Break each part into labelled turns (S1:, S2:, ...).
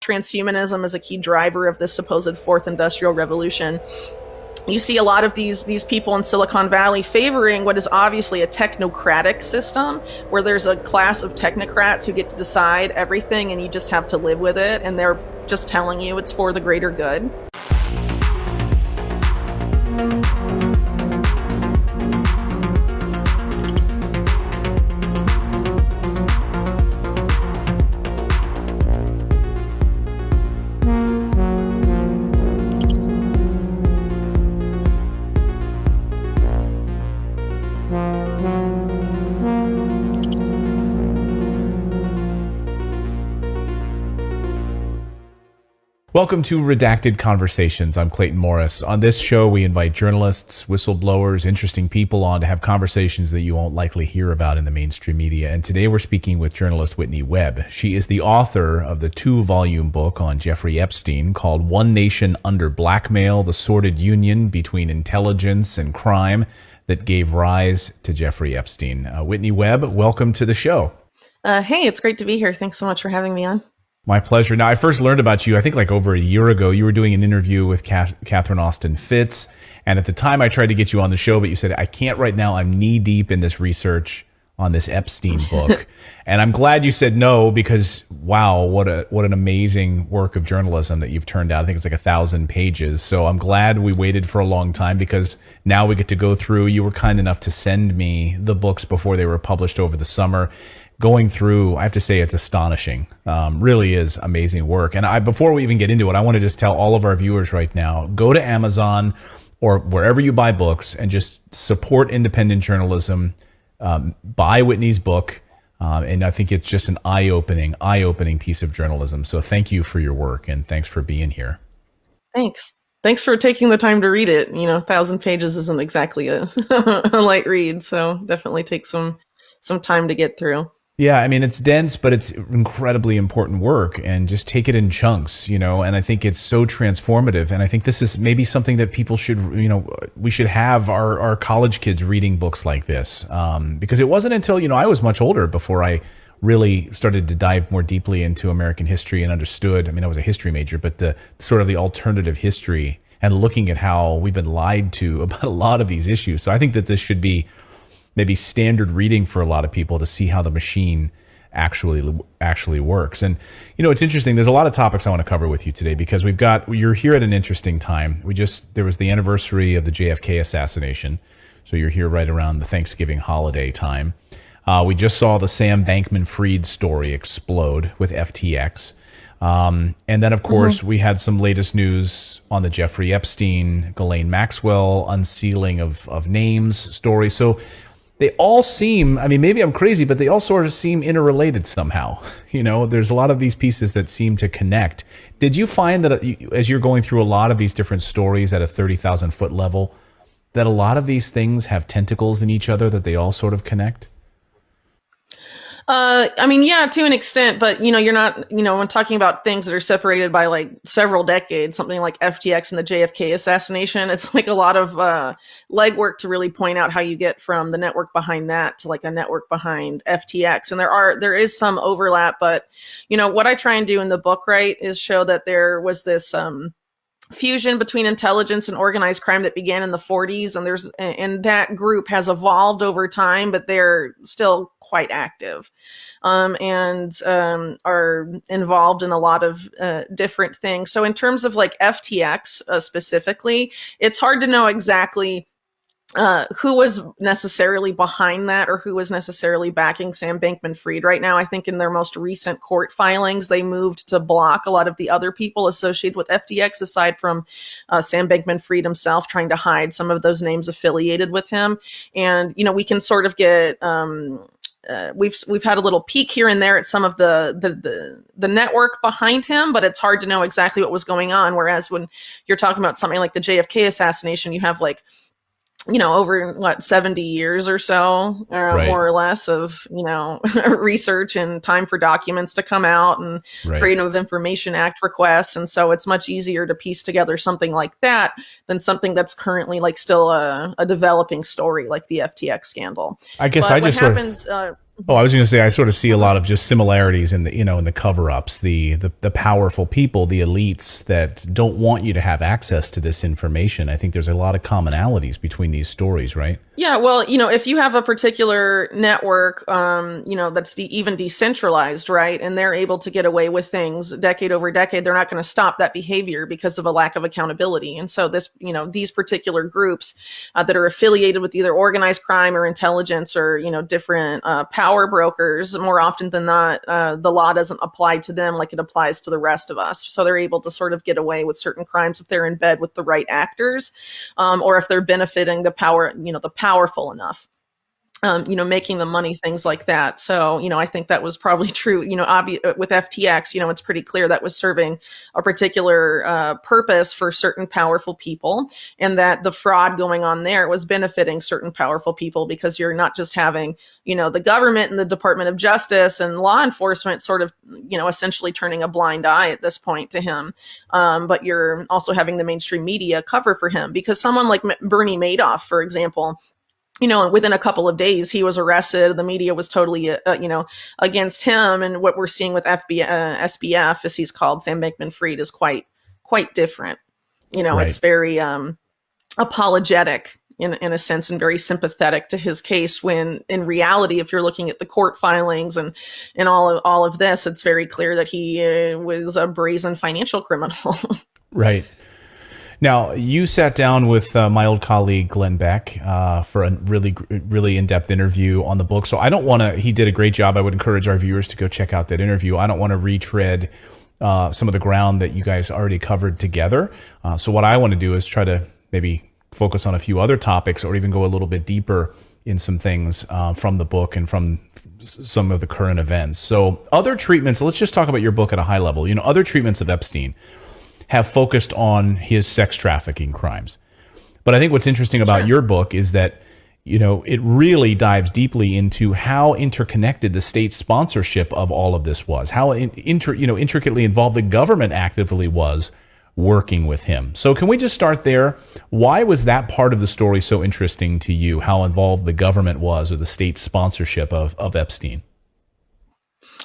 S1: transhumanism as a key driver of this supposed fourth industrial revolution. You see a lot of these people in Silicon Valley favoring what is obviously a technocratic system, where there's a class of technocrats who get to decide everything and you just have to live with it, and they're just telling you it's for the greater good.
S2: Welcome to Redacted Conversations. I'm Clayton Morris. On this show, we invite journalists, whistleblowers, interesting people on to have conversations that you won't likely hear about in the mainstream media. And today we're speaking with journalist Whitney Webb. She is the author of the 2-volume book on Jeffrey Epstein called One Nation Under Blackmail, the Sordid Union Between Intelligence and Crime that Gave Rise to Jeffrey Epstein. Whitney Webb, welcome to the show.
S1: Hey, it's great to be here. Thanks so much for having me on.
S2: My pleasure. Now, I first learned about you, I think like over a year ago. You were doing an interview with Catherine Austin Fitts. And at the time, I tried to get you on the show, but you said, I can't right now. I'm knee deep in this research on this Epstein book. And I'm glad you said no, because wow, what an amazing work of journalism that you've turned out. I think it's like 1,000 pages. So I'm glad we waited for a long time, because now we get to go through. You were kind enough to send me the books before they were published over the summer. Going through, I have to say it's astonishing. Really is amazing work. And before we even get into it, I want to just tell all of our viewers right now, go to Amazon or wherever you buy books and just support independent journalism. Buy Whitney's book. And I think it's just an eye-opening piece of journalism. So thank you for your work, and thanks for being here.
S1: Thanks for taking the time to read it. 1,000 pages isn't exactly a light read, so definitely take some time to get through.
S2: Yeah, I mean, it's dense, but it's incredibly important work, and just take it in chunks, and I think it's so transformative. And I think this is maybe something that people should, we should have our college kids reading books like this, because it wasn't until, I was much older before I really started to dive more deeply into American history and understood. I mean, I was a history major, but the sort of the alternative history and looking at how we've been lied to about a lot of these issues. So I think that this should be maybe standard reading for a lot of people to see how the machine actually works. And, it's interesting. There's a lot of topics I want to cover with you today, because you're here at an interesting time. There was the anniversary of the JFK assassination. So you're here right around the Thanksgiving holiday time. We just saw the Sam Bankman-Fried story explode with FTX. And then, of course, we had some latest news on the Jeffrey Epstein, Ghislaine Maxwell unsealing of names story. So they all seem, I mean, maybe I'm crazy, but they all sort of seem interrelated somehow. There's a lot of these pieces that seem to connect. Did you find that as you're going through a lot of these different stories at a 30,000 foot level, that a lot of these things have tentacles in each other, that they all sort of connect?
S1: Yeah, to an extent, but you're not, when talking about things that are separated by like several decades, something like FTX and the JFK assassination, it's like a lot of legwork to really point out how you get from the network behind that to like a network behind FTX. And there is some overlap, but what I try and do in the book, right, is show that there was this fusion between intelligence and organized crime that began in the 40s, and that group has evolved over time, but they're still quite active, and are involved in a lot of different things. So in terms of like FTX specifically, it's hard to know exactly who was necessarily behind that or who was necessarily backing Sam Bankman-Fried. Right now, I think in their most recent court filings, they moved to block a lot of the other people associated with FTX, aside from Sam Bankman-Fried himself, trying to hide some of those names affiliated with him. And, we can sort of get... we've had a little peek here and there at some of the network behind him, but it's hard to know exactly what was going on. Whereas when you're talking about something like the JFK assassination, you have like over 70 years or so,
S2: right,
S1: more or less of, research and time for documents to come out and
S2: right,
S1: Freedom of Information Act requests. And so it's much easier to piece together something like that than something that's currently like still a developing story like the FTX scandal.
S2: I guess
S1: but
S2: I just
S1: what happens,
S2: Oh, I was going to say I sort of see a lot of just similarities in the in the cover-ups, the powerful people, the elites that don't want you to have access to this information. I think there's a lot of commonalities between these stories, right?
S1: Yeah, well, if you have a particular network, that's even decentralized, right, and they're able to get away with things decade over decade, they're not going to stop that behavior because of a lack of accountability. And so these particular groups that are affiliated with either organized crime or intelligence or, different power brokers, more often than not, the law doesn't apply to them like it applies to the rest of us. So they're able to sort of get away with certain crimes if they're in bed with the right actors, or if they're benefiting the powerful enough, making the money, things like that. So, I think that was probably true, with FTX, it's pretty clear that was serving a particular purpose for certain powerful people, and that the fraud going on there was benefiting certain powerful people because you're not just having, the government and the Department of Justice and law enforcement sort of, essentially turning a blind eye at this point to him. But you're also having the mainstream media cover for him because someone like Bernie Madoff, for example, within a couple of days, he was arrested. The media was totally, against him. And what we're seeing with SBF, as he's called, Sam Bankman-Fried, is quite different.
S2: Right.
S1: It's very apologetic in a sense and very sympathetic to his case. When in reality, if you're looking at the court filings and all of this, it's very clear that he was a brazen financial criminal.
S2: Right. Now, you sat down with my old colleague, Glenn Beck, for a really in-depth interview on the book. So I don't want to, he did a great job. I would encourage our viewers to go check out that interview. I don't want to retread some of the ground that you guys already covered together. So what I want to do is try to maybe focus on a few other topics or even go a little bit deeper in some things from the book and from some of the current events. So other treatments, let's just talk about your book at a high level. Other treatments of Epstein have focused on his sex trafficking crimes. But I think what's interesting about your book is that, it really dives deeply into how interconnected the state sponsorship of all of this was, how intricately involved the government actively was working with him. So can we just start there? Why was that part of the story so interesting to you, how involved the government was or the state sponsorship of Epstein?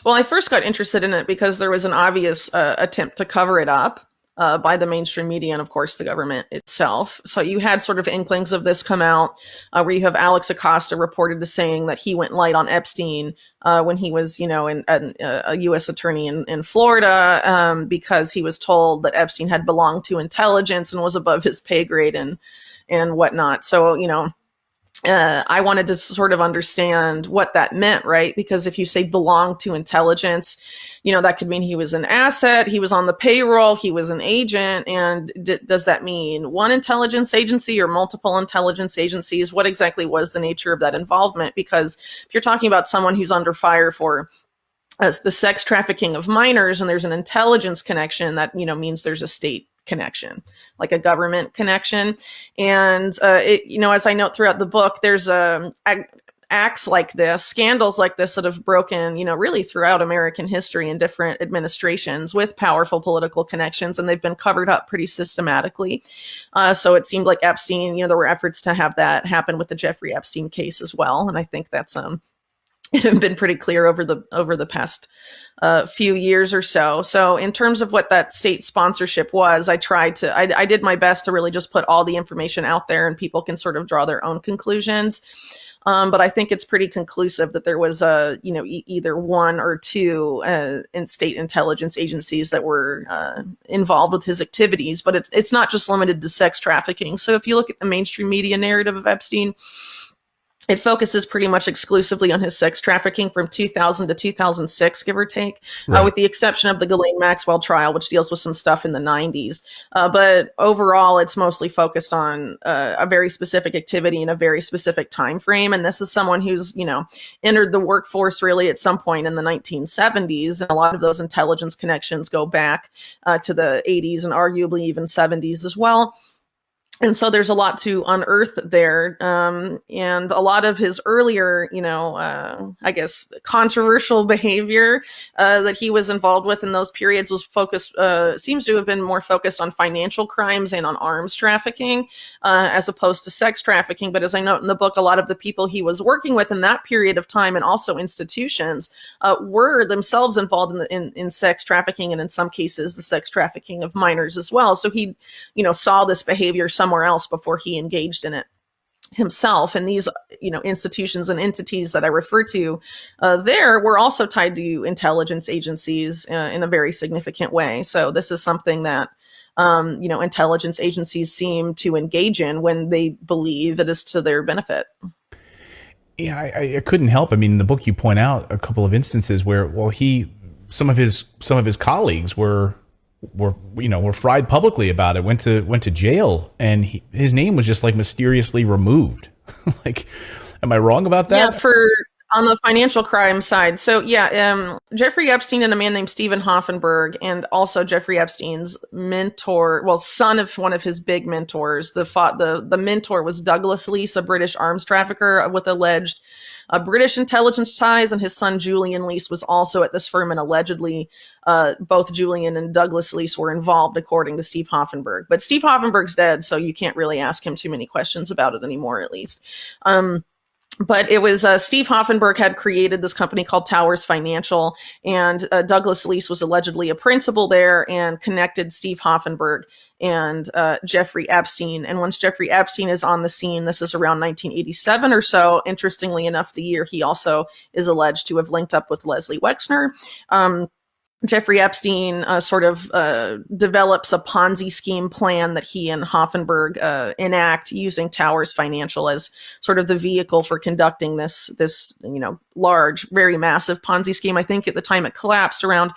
S1: Well, I first got interested in it because there was an obvious attempt to cover it up by the mainstream media and, of course, the government itself. So you had sort of inklings of this come out where you have Alex Acosta reported as saying that he went light on Epstein when he was, a U.S. attorney in Florida because he was told that Epstein had belonged to intelligence and was above his pay grade and whatnot. So, I wanted to sort of understand what that meant, right? Because if you say belong to intelligence, that could mean he was an asset, he was on the payroll, he was an agent. And does that mean one intelligence agency or multiple intelligence agencies? What exactly was the nature of that involvement? Because if you're talking about someone who's under fire for the sex trafficking of minors and there's an intelligence connection, that, means there's a state connection, like a government connection. And, as I note throughout the book, there's acts like this, scandals like this that have broken, really throughout American history in different administrations with powerful political connections, and they've been covered up pretty systematically. So it seemed like Epstein, there were efforts to have that happen with the Jeffrey Epstein case as well. And I think that's been pretty clear over the past few years or so. So in terms of what that state sponsorship was, I did my best to really just put all the information out there and people can sort of draw their own conclusions. But I think it's pretty conclusive that there was either one or two in state intelligence agencies that were involved with his activities. But it's not just limited to sex trafficking. So if you look at the mainstream media narrative of Epstein, it focuses pretty much exclusively on his sex trafficking from 2000 to 2006, give or take,
S2: Right.
S1: with the exception of the Ghislaine Maxwell trial, which deals with some stuff in the 90s. But overall, it's mostly focused on a very specific activity in a very specific time frame. And this is someone who's, entered the workforce really at some point in the 1970s. And a lot of those intelligence connections go back to the 80s and arguably even 70s as well. And so there's a lot to unearth there. And a lot of his earlier, I guess, controversial behavior that he was involved with in those periods was focused, seems to have been more focused on financial crimes and on arms trafficking, as opposed to sex trafficking. But as I note in the book, a lot of the people he was working with in that period of time, and also institutions, were themselves involved in sex trafficking, and in some cases, the sex trafficking of minors as well. So he, saw this behavior somewhere else before he engaged in it himself. And these, institutions and entities that I refer to there were also tied to intelligence agencies in a very significant way. So this is something that intelligence agencies seem to engage in when they believe it is to their benefit.
S2: Yeah, I couldn't help. I mean, in the book you point out a couple of instances where, well, some of his colleagues were fried publicly about it, went to jail, and his name was just like mysteriously removed. Like, am I wrong about that?
S1: Yeah, on the financial crime side. So Jeffrey Epstein and a man named Stephen Hoffenberg, and also Jeffrey Epstein's mentor, well, son of one of his big mentors. The mentor was Douglas Leese, a British arms trafficker with alleged British intelligence ties, and his son Julian Leese was also at this firm, and allegedly both Julian and Douglas Leese were involved, according to Steve Hoffenberg. But Steve Hoffenberg's dead, so you can't really ask him too many questions about it anymore, at least. But it was Steve Hoffenberg had created this company called Towers Financial, and Douglas Leese was allegedly a principal there and connected Steve Hoffenberg and Jeffrey Epstein. And once Jeffrey Epstein is on the scene, this is around 1987 or so, interestingly enough, the year he also is alleged to have linked up with Leslie Wexner. Jeffrey Epstein develops a Ponzi scheme plan that he and Hoffenberg enact, using Towers Financial as sort of the vehicle for conducting this large, very massive Ponzi scheme. I think at the time it collapsed around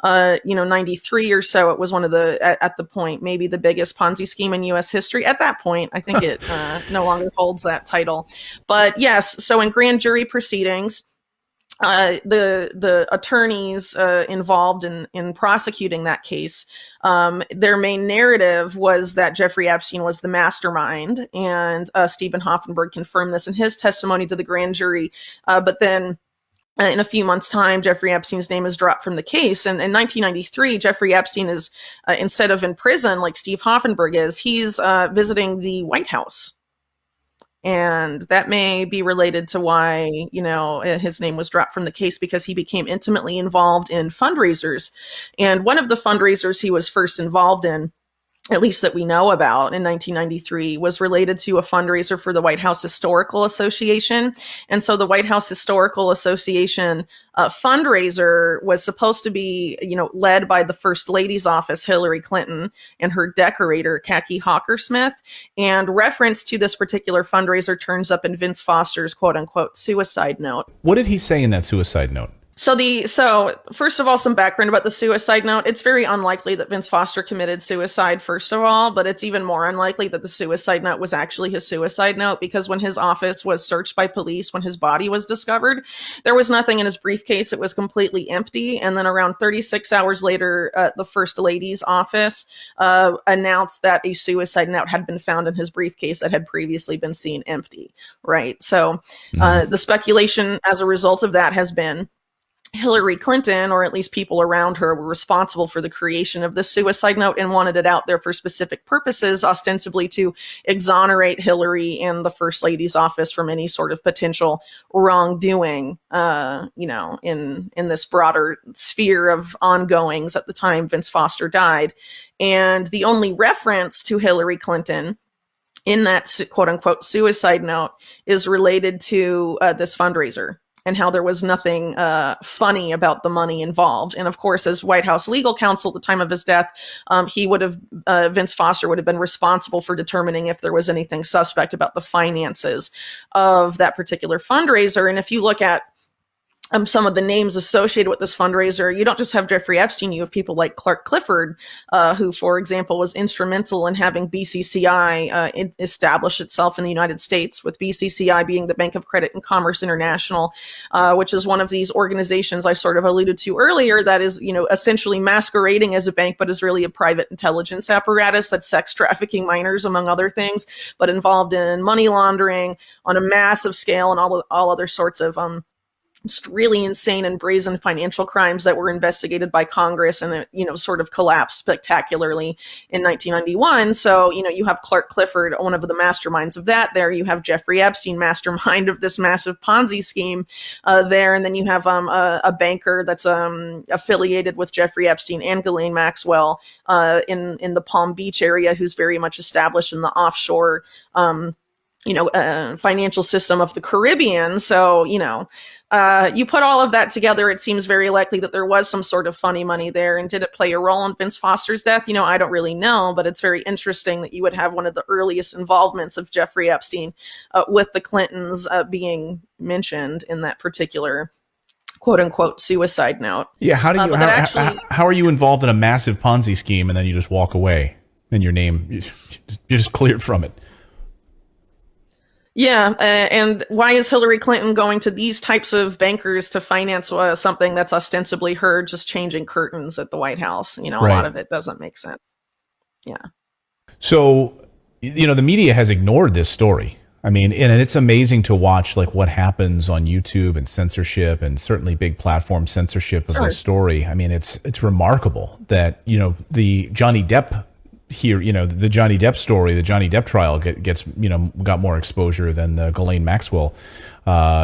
S1: 93 or so. It was one of at the point, maybe the biggest Ponzi scheme in U.S. history. At that point, I think it no longer holds that title. But yes, so in grand jury proceedings, the attorneys involved in prosecuting that case, their main narrative was that Jeffrey Epstein was the mastermind, and Stephen Hoffenberg confirmed this in his testimony to the grand jury. But then in a few months' time, Jeffrey Epstein's name is dropped from the case. And in 1993, Jeffrey Epstein is, instead of in prison like Steve Hoffenberg is, he's visiting the White House. And that may be related to why, his name was dropped from the case, because he became intimately involved in fundraisers. And one of the fundraisers he was first involved in, at least that we know about, in 1993, was related to a fundraiser for the White House Historical Association. And so the White House Historical Association fundraiser was supposed to be, led by the First Lady's office, Hillary Clinton, and her decorator, Khaki Hawkersmith. And reference to this particular fundraiser turns up in Vince Foster's quote unquote suicide note.
S2: What did he say in that suicide note?
S1: So first of all, some background about the suicide note. It's very unlikely that Vince Foster committed suicide, first of all, but it's even more unlikely that the suicide note was actually his suicide note, because when his office was searched by police, when his body was discovered, there was nothing in his briefcase. It was completely empty. And then around 36 hours later, the First Lady's office announced that a suicide note had been found in his briefcase that had previously been seen empty, right? So the speculation as a result of that has been Hillary Clinton, or at least people around her, were responsible for the creation of this suicide note and wanted it out there for specific purposes, ostensibly to exonerate Hillary and the First Lady's office from any sort of potential wrongdoing, in this broader sphere of ongoings at the time Vince Foster died. And the only reference to Hillary Clinton in that quote unquote suicide note is related to this fundraiser, and how there was nothing funny about the money involved. And of course, as White House legal counsel at the time of his death, Vince Foster would have been responsible for determining if there was anything suspect about the finances of that particular fundraiser. And if you look at some of the names associated with this fundraiser, you don't just have Jeffrey Epstein, you have people like Clark Clifford, who, for example, was instrumental in having BCCI establish itself in the United States, with BCCI being the Bank of Credit and Commerce International, which is one of these organizations I sort of alluded to earlier that is, essentially masquerading as a bank, but is really a private intelligence apparatus that's sex trafficking minors, among other things, but involved in money laundering on a massive scale and all other sorts of just really insane and brazen financial crimes that were investigated by Congress, and it, sort of collapsed spectacularly in 1991. So, you have Clark Clifford, one of the masterminds of that there. You have Jeffrey Epstein, mastermind of this massive Ponzi scheme there. And then you have a banker that's affiliated with Jeffrey Epstein and Ghislaine Maxwell in the Palm Beach area, who's very much established in the offshore financial system of the Caribbean. So, you put all of that together, it seems very likely that there was some sort of funny money there. And did it play a role in Vince Foster's death? I don't really know, but it's very interesting that you would have one of the earliest involvements of Jeffrey Epstein with the Clintons being mentioned in that particular quote unquote suicide note.
S2: Yeah. How are you involved in a massive Ponzi scheme and then you just walk away and your name, you're just cleared from it?
S1: Yeah, and why is Hillary Clinton going to these types of bankers to finance something that's ostensibly her just changing curtains at the White House? A lot of it doesn't make sense. Yeah.
S2: So, the media has ignored this story. I mean, and it's amazing to watch like what happens on YouTube and censorship, and certainly big platform censorship of this story. I mean, it's remarkable that, the Johnny Depp here, the Johnny Depp story, the Johnny Depp trial got more exposure than the Ghislaine Maxwell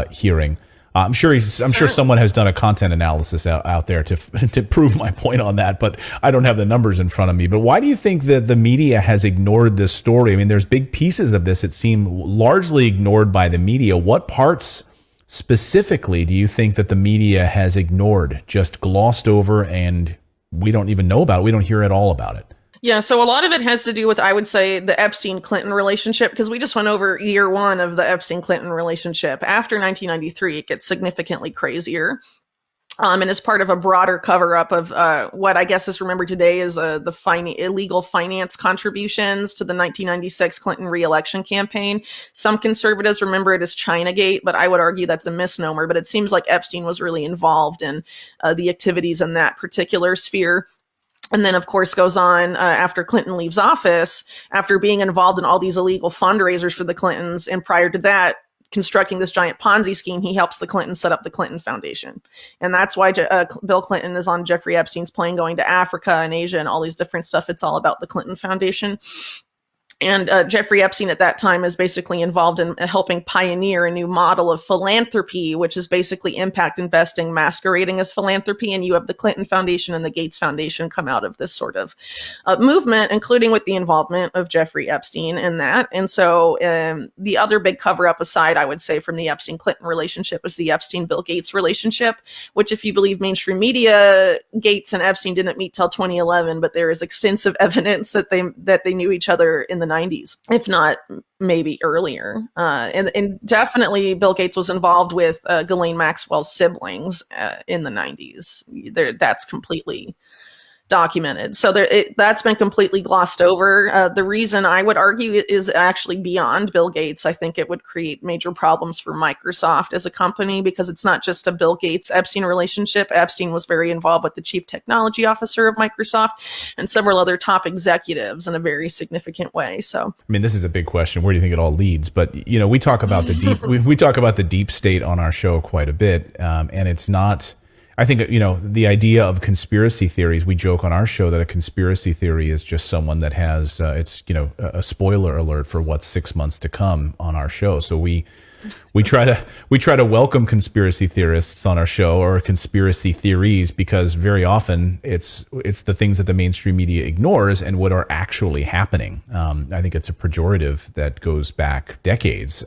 S2: hearing. I'm sure someone has done a content analysis out there to prove my point on that, but I don't have the numbers in front of me. But why do you think that the media has ignored this story? I mean, there's big pieces of this that seem largely ignored by the media. What parts specifically do you think that the media has ignored, just glossed over, and we don't even know about it? We don't hear at all about it.
S1: Yeah, so a lot of it has to do with, I would say, the Epstein-Clinton relationship, because we just went over year one of the Epstein-Clinton relationship. After 1993, it gets significantly crazier. And as part of a broader cover-up of what I guess is remembered today as the illegal finance contributions to the 1996 Clinton re-election campaign. Some conservatives remember it as Chinagate, but I would argue that's a misnomer. But it seems like Epstein was really involved in the activities in that particular sphere. And then, of course, goes on after Clinton leaves office, after being involved in all these illegal fundraisers for the Clintons. And prior to that, constructing this giant Ponzi scheme, he helps the Clintons set up the Clinton Foundation. And that's why Bill Clinton is on Jeffrey Epstein's plane going to Africa and Asia and all these different stuff. It's all about the Clinton Foundation. And Jeffrey Epstein at that time is basically involved in helping pioneer a new model of philanthropy, which is basically impact investing masquerading as philanthropy. And you have the Clinton Foundation and the Gates Foundation come out of this sort of movement, including with the involvement of Jeffrey Epstein in that. And so the other big cover up aside, I would say, from the Epstein-Clinton relationship is the Epstein-Bill Gates relationship, which, if you believe mainstream media, Gates and Epstein didn't meet till 2011, but there is extensive evidence that they knew each other in the 90s, if not maybe earlier. And definitely Bill Gates was involved with Ghislaine Maxwell's siblings in the 90s. That's completely documented. So that's been completely glossed over. The reason I would argue is actually beyond Bill Gates. I think it would create major problems for Microsoft as a company, because it's not just a Bill Gates-Epstein relationship. Epstein was very involved with the chief technology officer of Microsoft and several other top executives in a very significant way. So,
S2: I mean, this is a big question. Where do you think it all leads? But, we talk about the deep, we talk about the deep state on our show quite a bit. And it's not, I think, the idea of conspiracy theories, we joke on our show that a conspiracy theory is just someone that has, a spoiler alert for what's 6 months to come on our show. So we try to welcome conspiracy theorists on our show, or conspiracy theories, because very often it's the things that the mainstream media ignores and what are actually happening. I think it's a pejorative that goes back decades.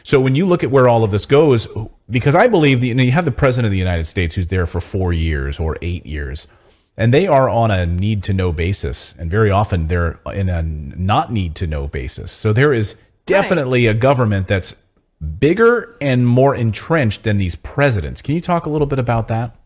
S2: So when you look at where all of this goes, because I believe you have the president of the United States who's there for 4 years or 8 years, and they are on a need to know basis, and very often they're in a not need to know basis. So there is definitely a government that's bigger and more entrenched than these presidents. Can you talk a little bit about that?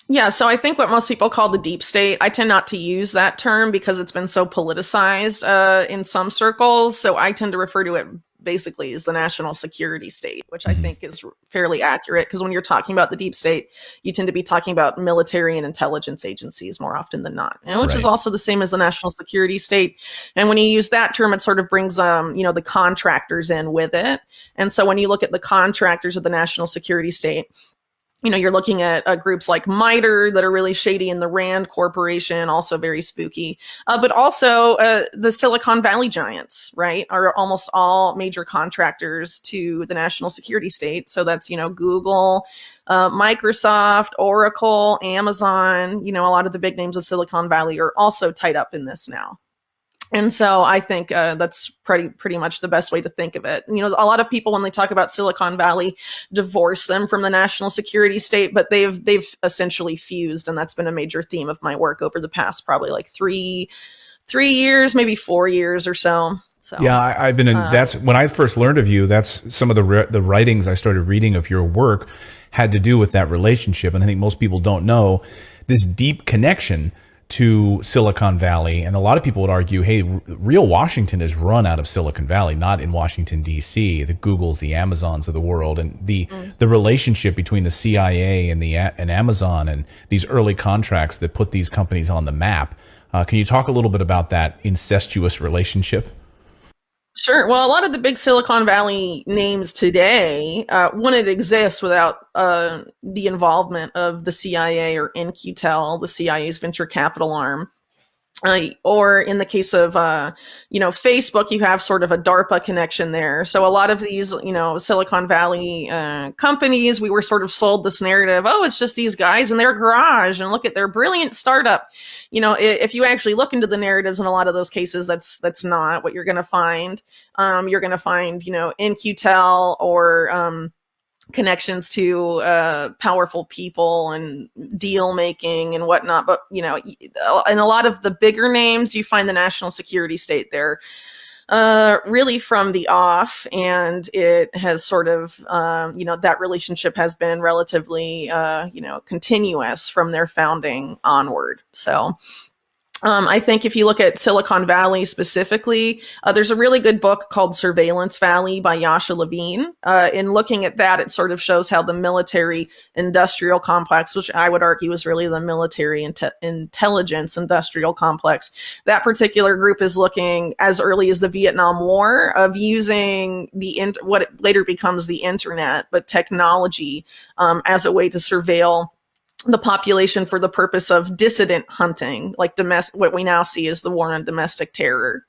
S1: Yeah, so I think what most people call the deep state, I tend not to use that term because it's been so politicized in some circles. So I tend to refer to it basically as the national security state, which I think is fairly accurate because when you're talking about the deep state, you tend to be talking about military and intelligence agencies more often than not, and which is also the same as the national security state. And when you use that term, it sort of brings, the contractors in with it. And so when you look at the contractors of the national security state, you're looking at groups like MITRE that are really shady, in the Rand Corporation, also very spooky, but also the Silicon Valley giants, right, are almost all major contractors to the national security state. So that's, Google, Microsoft, Oracle, Amazon, a lot of the big names of Silicon Valley are also tied up in this now. And so I think that's pretty much the best way to think of it. A lot of people, when they talk about Silicon Valley, divorce them from the national security state, but they've essentially fused, and that's been a major theme of my work over the past probably like three years, maybe 4 years or so. So
S2: yeah, I've been in. That's when I first learned of you. That's some of the writings I started reading of your work had to do with that relationship, and I think most people don't know this deep connection to Silicon Valley. And a lot of people would argue, hey, real Washington is run out of Silicon Valley, not in Washington, D.C., the Googles, the Amazons of the world. And the relationship between the CIA and and Amazon and these early contracts that put these companies on the map. Can you talk a little bit about that incestuous relationship?
S1: Sure. Well, a lot of the big Silicon Valley names today wouldn't exist without the involvement of the CIA or NQTEL, the CIA's venture capital arm. Or in the case of, Facebook, you have sort of a DARPA connection there. So a lot of these, Silicon Valley companies, we were sort of sold this narrative, oh, it's just these guys in their garage and look at their brilliant startup. If you actually look into the narratives in a lot of those cases, that's not what you're going to find. You're going to find, NQTEL or connections to powerful people and deal making and whatnot. But, in a lot of the bigger names, you find the national security state there really from the off. And it has sort of, that relationship has been relatively, continuous from their founding onward. So I think if you look at Silicon Valley specifically, there's a really good book called Surveillance Valley by Yasha Levine. In looking at that, it sort of shows how the military industrial complex, which I would argue is really the military intelligence industrial complex, that particular group is looking as early as the Vietnam War of using what later becomes the internet, but technology as a way to surveil the population for the purpose of dissident hunting, like what we now see as the war on domestic terror,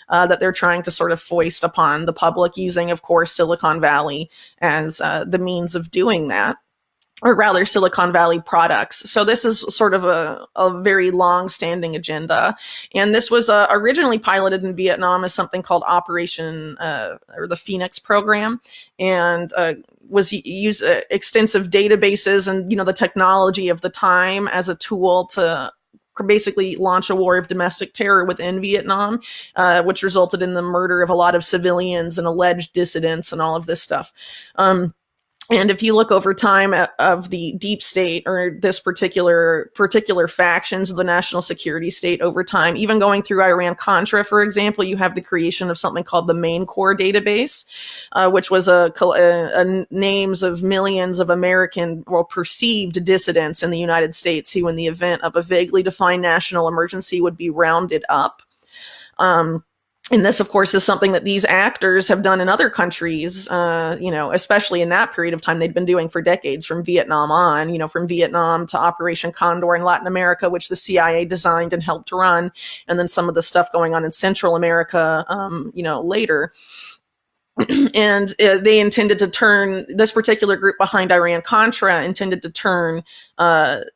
S1: that they're trying to sort of foist upon the public using, of course, Silicon Valley as the means of doing that. Or rather Silicon Valley products. So this is sort of a very long-standing agenda. And this was originally piloted in Vietnam as something called Operation, or the Phoenix program, and was used extensive databases and, the technology of the time as a tool to basically launch a war of domestic terror within Vietnam, which resulted in the murder of a lot of civilians and alleged dissidents and all of this stuff. And if you look over time of the deep state or this particular factions of the national security state over time, even going through Iran-Contra, for example, you have the creation of something called the Main Core database, which was a names of millions of American or perceived dissidents in the United States who, in the event of a vaguely defined national emergency, would be rounded up. And this, of course, is something that these actors have done in other countries, especially in that period of time they'd been doing for decades, from Vietnam on, from Vietnam to Operation Condor in Latin America, which the CIA designed and helped run, and then some of the stuff going on in Central America, later. And they intended to turn, this particular group behind Iran-Contra intended to turn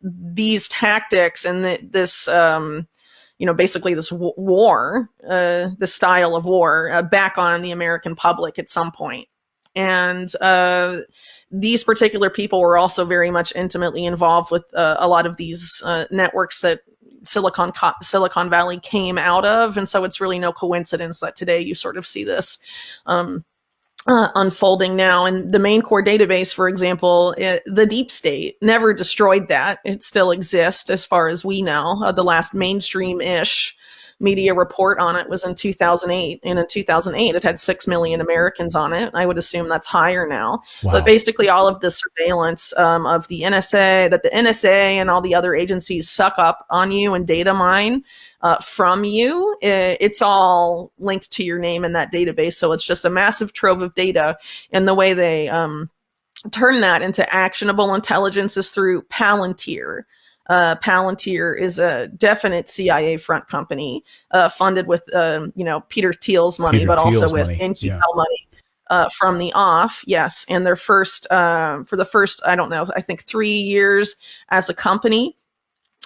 S1: these tactics and this basically this war, this style of war, back on the American public at some point. And these particular people were also very much intimately involved with a lot of these networks that Silicon Valley came out of. And so it's really no coincidence that today you sort of see this unfolding now. And the main core database, for example, the deep state never destroyed that. It still exists as far as we know. The last mainstream-ish media report on it was in 2008. And in 2008, it had 6 million Americans on it. I would assume that's higher now.
S2: Wow.
S1: But basically, all of the surveillance of the NSA, that the NSA and all the other agencies suck up on you and data mine from you, it's all linked to your name in that database. So it's just a massive trove of data. And the way they turn that into actionable intelligence is through Palantir. Palantir is a definite CIA front company, funded with Peter Thiel's money, but also with NQL money. From the off, yes. And their first, for the first, I don't know, I think 3 years as a company,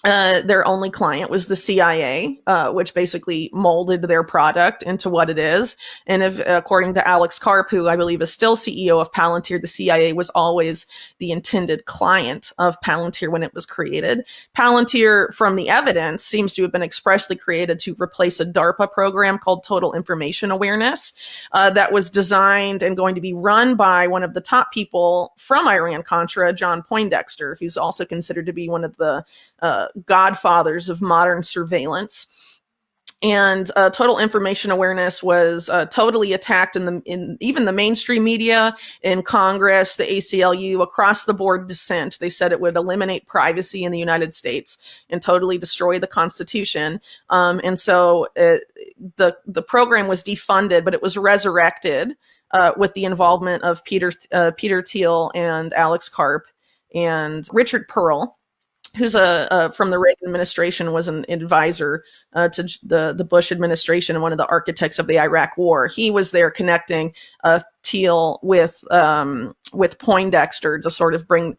S1: their only client was the CIA, which basically molded their product into what it is. And if, according to Alex Karp, who I believe is still CEO of Palantir, the CIA was always the intended client of Palantir when it was created. Palantir, from the evidence, seems to have been expressly created to replace a DARPA program called Total Information Awareness that was designed and going to be run by one of the top people from Iran-Contra, John Poindexter, who's also considered to be one of the godfathers of modern surveillance. And total information awareness was totally attacked in even the mainstream media, in Congress, the ACLU, across the board dissent. They said it would eliminate privacy in the United States and totally destroy the Constitution. And so the program was defunded, but it was resurrected with the involvement of Peter Thiel and Alex Karp and Richard Pearl, who's from the Reagan administration, was an advisor to the Bush administration and one of the architects of the Iraq War. He was there connecting Thiel with Poindexter to sort of bring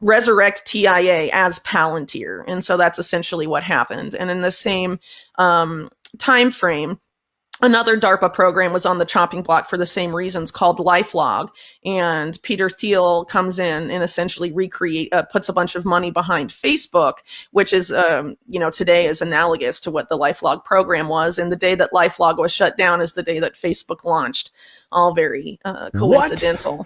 S1: resurrect TIA as Palantir, and so that's essentially what happened. And in the same time frame, another DARPA program was on the chopping block for the same reasons, called LifeLog. And Peter Thiel comes in and essentially puts a bunch of money behind Facebook, which is, today is analogous to what the LifeLog program was. And the day that LifeLog was shut down is the day that Facebook launched. All very coincidental.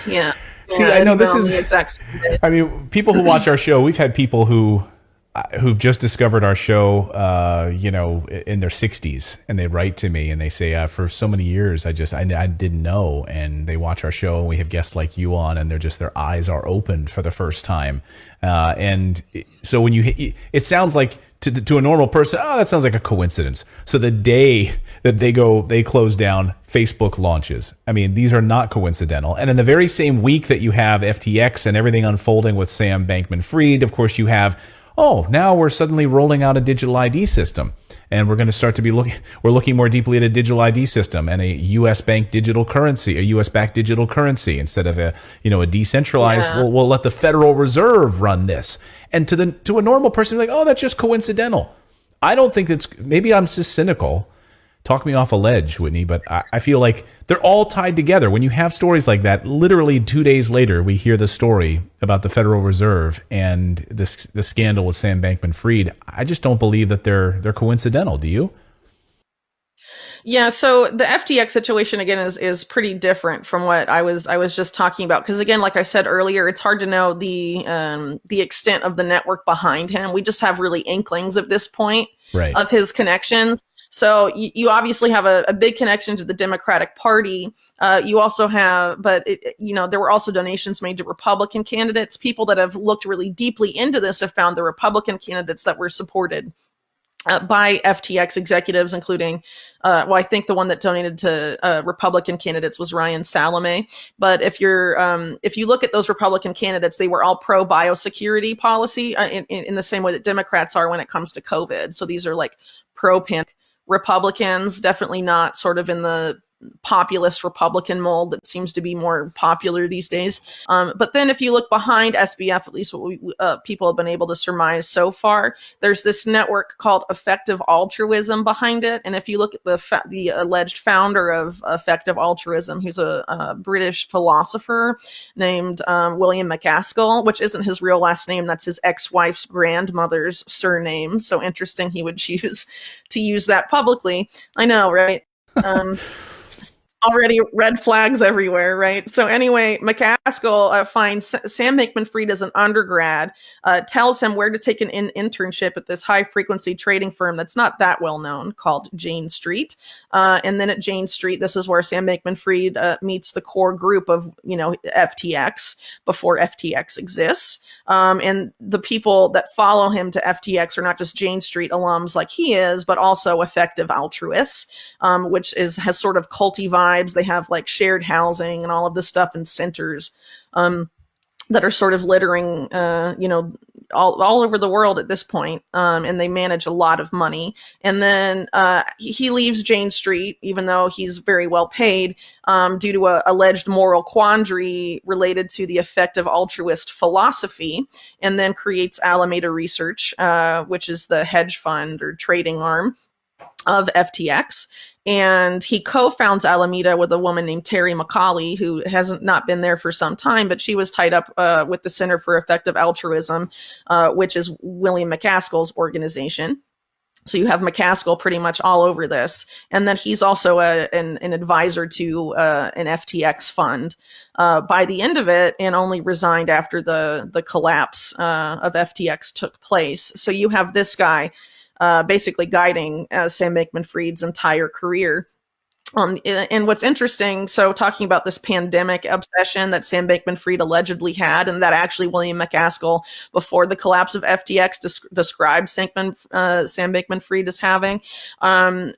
S1: Yeah.
S2: See, I know this is the exact same day. I mean, people who watch our show, we've had people who've just discovered our show, in their 60s, and they write to me and they say, for so many years, I didn't know. And they watch our show, and we have guests like you on, and their eyes are opened for the first time. And so when it sounds like to a normal person, that sounds like a coincidence. So the day that they close down, Facebook launches. I mean, these are not coincidental. And in the very same week that you have FTX and everything unfolding with Sam Bankman-Fried, of course, you have, now we're suddenly rolling out a digital ID system, and we're going to start to be looking more deeply at a digital ID system and a U.S. backed digital currency instead of a decentralized. Yeah. We'll let the Federal Reserve run this. And to a normal person, like, that's just coincidental. I don't think maybe I'm just cynical. Talk me off a ledge, Whitney, but I feel like they're all tied together. When you have stories like that, literally 2 days later, we hear the story about the Federal Reserve and the scandal with Sam Bankman-Fried. I just don't believe that they're coincidental. Do you?
S1: Yeah, so the FTX situation, again, is pretty different from what I was just talking about. Because again, like I said earlier, it's hard to know the extent of the network behind him. We just have really inklings at this point of his connections. So you obviously have a big connection to the Democratic Party. You also have, but there were also donations made to Republican candidates. People that have looked really deeply into this have found the Republican candidates that were supported by FTX executives, including, I think the one that donated to Republican candidates was Ryan Salome. But if you look at those Republican candidates, they were all pro biosecurity policy in the same way that Democrats are when it comes to COVID. So these are like pro-pandemic Republicans, definitely not sort of in the populist Republican mold that seems to be more popular these days. But then if you look behind SBF, at least what people have been able to surmise so far, there's this network called Effective Altruism behind it. And if you look at the alleged founder of Effective Altruism, who's a British philosopher named William McCaskill, which isn't his real last name, that's his ex-wife's grandmother's surname. So interesting he would choose to use that publicly. I know, right? already red flags everywhere, right? So anyway, McCaskill finds Sam Bankman-Fried as an undergrad, tells him where to take an internship at this high-frequency trading firm that's not that well known called Jane Street. And then at Jane Street, this is where Sam Bankman-Fried meets the core group of, FTX before FTX exists. And the people that follow him to FTX are not just Jane Street alums like he is, but also effective altruists, which has sort of culty vibes. They have like shared housing and all of this stuff in centers that are sort of littering, all over the world at this point. And they manage a lot of money. And then he leaves Jane Street, even though he's very well paid, due to a alleged moral quandary related to the effective altruist philosophy, and then creates Alameda Research, which is the hedge fund or trading arm of FTX. And he co-founds Alameda with a woman named Terry McCauley, who hasn't not been there for some time, but she was tied up with the Center for Effective Altruism, which is William McCaskill's organization. So you have McCaskill pretty much all over this. And then he's also an advisor to an FTX fund by the end of it, and only resigned after the collapse of FTX took place. So you have this guy basically guiding Sam Bankman-Fried's entire career. And what's interesting, so talking about this pandemic obsession that Sam Bankman-Fried allegedly had, and that actually William McCaskill, before the collapse of FTX, described Sam Bankman-Fried as having,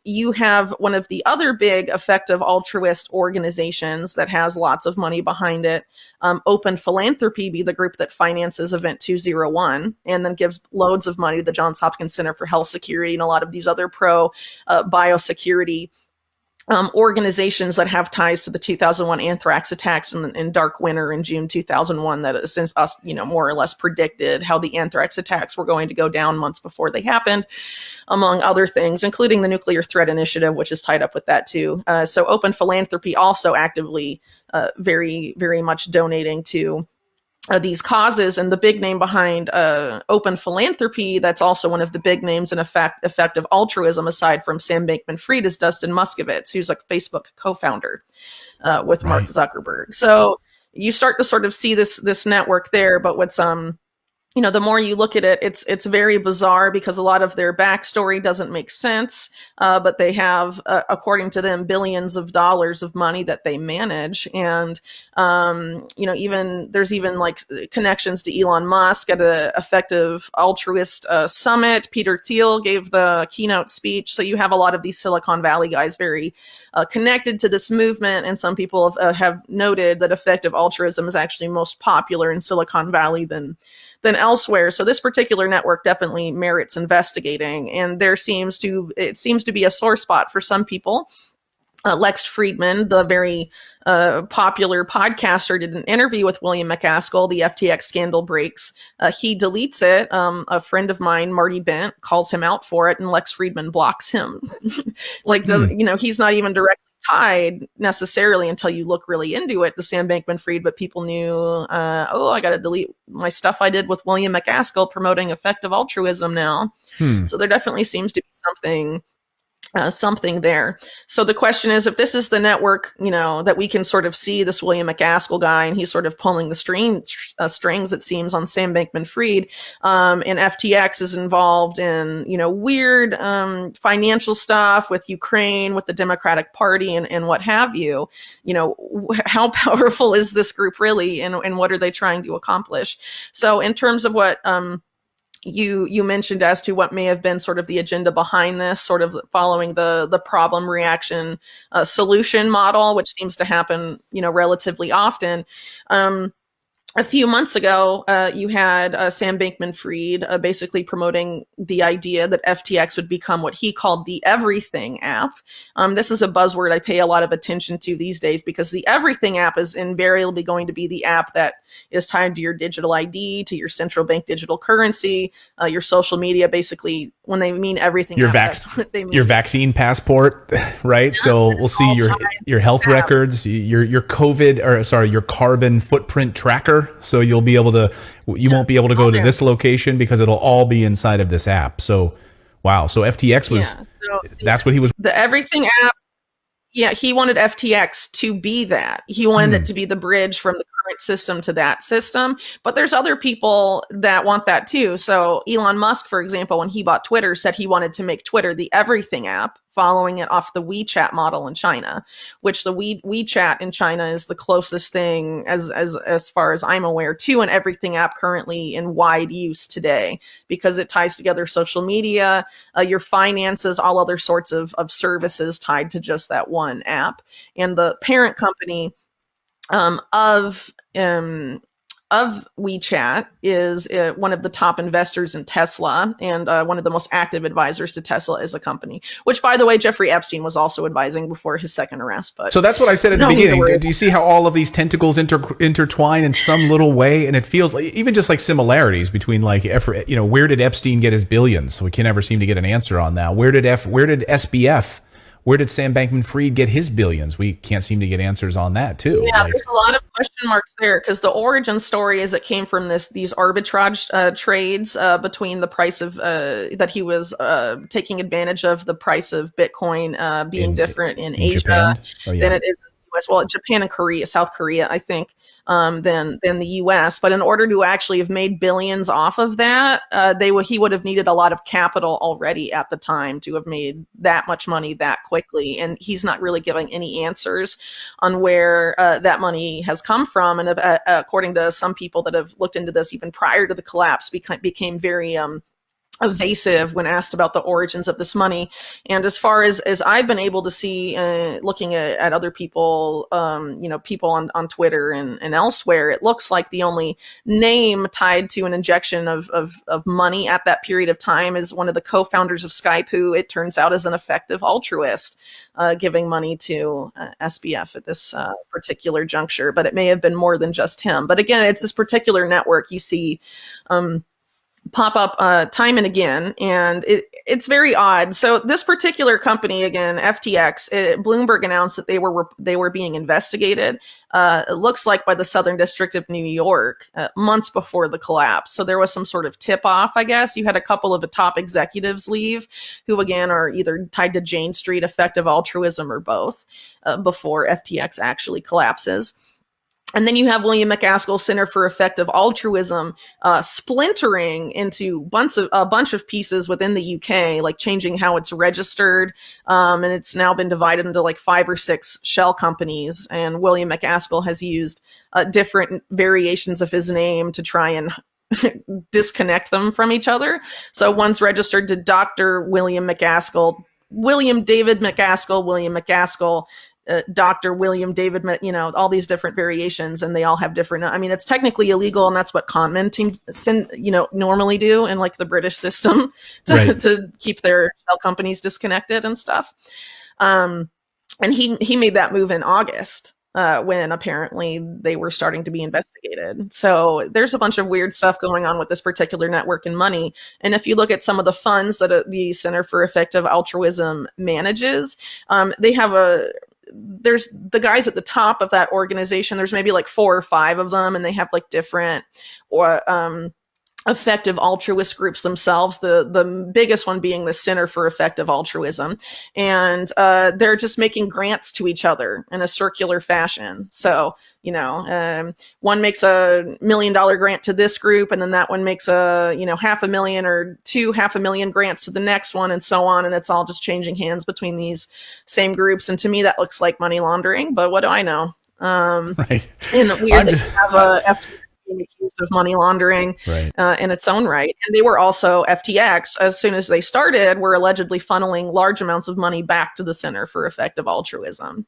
S1: you have one of the other big effective altruist organizations that has lots of money behind it, Open Philanthropy, be the group that finances Event 201, and then gives loads of money to the Johns Hopkins Center for Health Security and a lot of these other biosecurity organizations that have ties to the 2001 anthrax attacks and Dark Winter in June 2001 that since us, more or less predicted how the anthrax attacks were going to go down months before they happened, among other things, including the Nuclear Threat Initiative, which is tied up with that too. So Open Philanthropy also actively very, very much donating to these causes. And the big name behind Open Philanthropy, that's also one of the big names in effective altruism, aside from Sam Bankman-Fried, is Dustin Moskovitz, who's a Facebook co-founder with Mark Zuckerberg. So you start to sort of see this network there. But what's the more you look at it, it's very bizarre because a lot of their backstory doesn't make sense. But they have, according to them, billions of dollars of money that they manage, and there's even like connections to Elon Musk at a effective altruist summit. Peter Thiel gave the keynote speech, so you have a lot of these Silicon Valley guys very connected to this movement. And some people have noted that effective altruism is actually most popular in Silicon Valley than elsewhere. So this particular network definitely merits investigating, and it seems to be a sore spot for some people. Lex Friedman, the very popular podcaster, did an interview with William McCaskill. The FTX scandal breaks. He deletes it. A friend of mine, Marty Bent, calls him out for it, and Lex Friedman blocks him. He's not even directly tied necessarily until you look really into it to Sam Bankman-Fried, but people knew, I got to delete my stuff I did with William McCaskill promoting effective altruism now. So there definitely seems to be something there. So the question is, if this is the network, that we can sort of see this William McCaskill guy, and he's sort of pulling the strings, it seems, on Sam Bankman-Fried, and FTX is involved in, weird financial stuff with Ukraine, with the Democratic Party, and what have you. How powerful is this group really, and what are they trying to accomplish? So in terms of what you mentioned as to what may have been sort of the agenda behind this, sort of following the problem reaction solution model, which seems to happen, relatively often. A few months ago, you had Sam Bankman-Fried basically promoting the idea that FTX would become what he called the Everything app. This is a buzzword I pay a lot of attention to these days, because the Everything app is invariably going to be the app that is tied to your digital ID, to your central bank digital currency, your social media. Basically, when they mean everything, that's what they mean.
S2: Your vaccine passport, right? Yeah, so we'll see your health records, your carbon footprint tracker. So you won't be able to go to this location because it'll all be inside of this app. So, wow. So FTX was, that's what he was.
S1: The Everything app. Yeah, he wanted FTX to be that. He wanted it to be the bridge from the current system to that system. But there's other people that want that too. So Elon Musk, for example, when he bought Twitter, said he wanted to make Twitter the everything app, following it off the WeChat model in China, which the WeChat in China is the closest thing, as far as I'm aware, to an everything app currently in wide use today, because it ties together social media, your finances, all other sorts of services tied to just that one app. And the parent company um, of um, of WeChat is one of the top investors in Tesla, and one of the most active advisors to Tesla as a company, which, by the way, Jeffrey Epstein was also advising before his second arrest. But
S2: so that's what I said at the beginning. Do you see how all of these tentacles intertwine in some little way? And it feels like even just like similarities between like effort, where did Epstein get his billions? So we can never seem to get an answer on that. Where did SBF? Where did Sam Bankman-Fried get his billions? We can't seem to get answers on that too.
S1: Yeah, there's a lot of question marks there, because the origin story is it came from these arbitrage trades between the price of that he was taking advantage of the price of Bitcoin being different in Asia than it is in the US. Well, Japan and Korea, South Korea, I think, than the US. But in order to actually have made billions off of that, he would have needed a lot of capital already at the time to have made that much money that quickly. And he's not really giving any answers on where that money has come from. And according to some people that have looked into this even prior to the collapse, became very evasive when asked about the origins of this money. And as far as I've been able to see, looking at other people, people on Twitter and elsewhere, it looks like the only name tied to an injection of money at that period of time is one of the co-founders of Skype, who it turns out is an effective altruist, giving money to SBF at this particular juncture. But it may have been more than just him. But again, it's this particular network you see pop up time and again, and it's very odd. So this particular company, again, FTX, Bloomberg announced that they were being investigated. It looks like by the Southern District of New York months before the collapse. So there was some sort of tip off, I guess. You had a couple of the top executives leave, who again are either tied to Jane Street, effective altruism, or both, before FTX actually collapses. And then you have William McAskill's Center for Effective Altruism splintering into a bunch of pieces within the UK, like changing how it's registered. And it's now been divided into like 5 or 6 shell companies. And William McAskill has used different variations of his name to try and disconnect them from each other. So one's registered to Dr. William McAskill, William David McAskill, William McAskill, Dr. William David, all these different variations, and they all have different, I mean, it's technically illegal, and that's what con men teams, normally do in like the British system to keep their shell companies disconnected and stuff. And he made that move in August, when apparently they were starting to be investigated. So there's a bunch of weird stuff going on with this particular network and money. And if you look at some of the funds that the Center for Effective Altruism manages, they have there's the guys at the top of that organization. There's maybe like 4 or 5 of them, and they have like different effective altruist groups themselves, the biggest one being the Center for Effective Altruism. And they're just making grants to each other in a circular fashion. So, one makes $1 million grant to this group, and then that one makes $500,000 or $500,000 grants to the next one, and so on. And it's all just changing hands between these same groups. And to me, that looks like money laundering, but what do I know?
S2: Right.
S1: And weird that you have a FTX being accused of money laundering in its own right. And they were also, FTX, as soon as they started, were allegedly funneling large amounts of money back to the Center for Effective Altruism.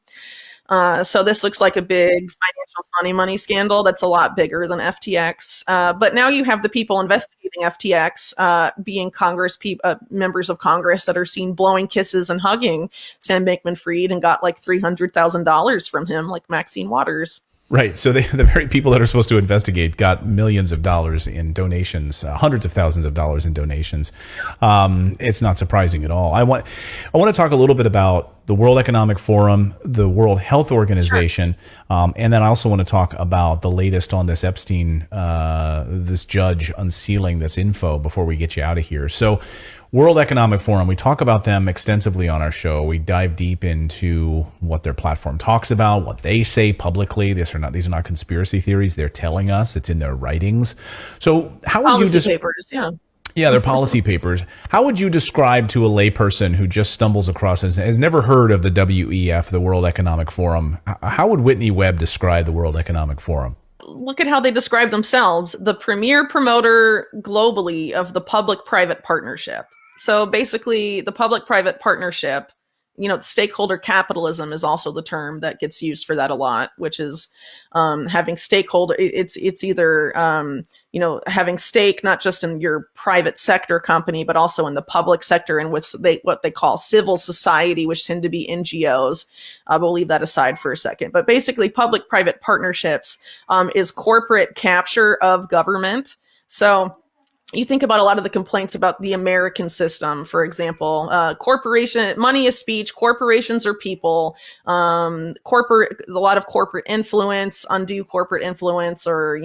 S1: So this looks like a big financial funny money scandal that's a lot bigger than FTX. But now you have the people investigating FTX being members of Congress that are seen blowing kisses and hugging Sam Bankman-Fried, and got like $300,000 from him, like Maxine Waters.
S2: Right. So the very people that are supposed to investigate got millions of dollars in donations, hundreds of thousands of dollars in donations. It's not surprising at all. I want to talk a little bit about the World Economic Forum, the World Health Organization, and then I also want to talk about the latest on this Epstein, this judge unsealing this info before we get you out of here. So World Economic Forum, we talk about them extensively on our show. We dive deep into what their platform talks about, what they say publicly. These are not conspiracy theories. They're telling us, it's in their writings. So how would you just
S1: papers, yeah.
S2: Yeah, they're policy papers. How would you describe to a layperson who just stumbles across and has never heard of the WEF, the World Economic Forum? How would Whitney Webb describe the World Economic Forum?
S1: Look at how they describe themselves: the premier promoter globally of the public-private partnership. So basically, the public-private partnership, stakeholder capitalism is also the term that gets used for that a lot, which is having stakeholder. It's either having stake not just in your private sector company, but also in the public sector and with what they call civil society, which tend to be NGOs. We'll leave that aside for a second. But basically, public-private partnerships is corporate capture of government. So you think about a lot of the complaints about the American system, for example, money is speech, corporations are people, a lot of corporate influence, undue corporate influence, or,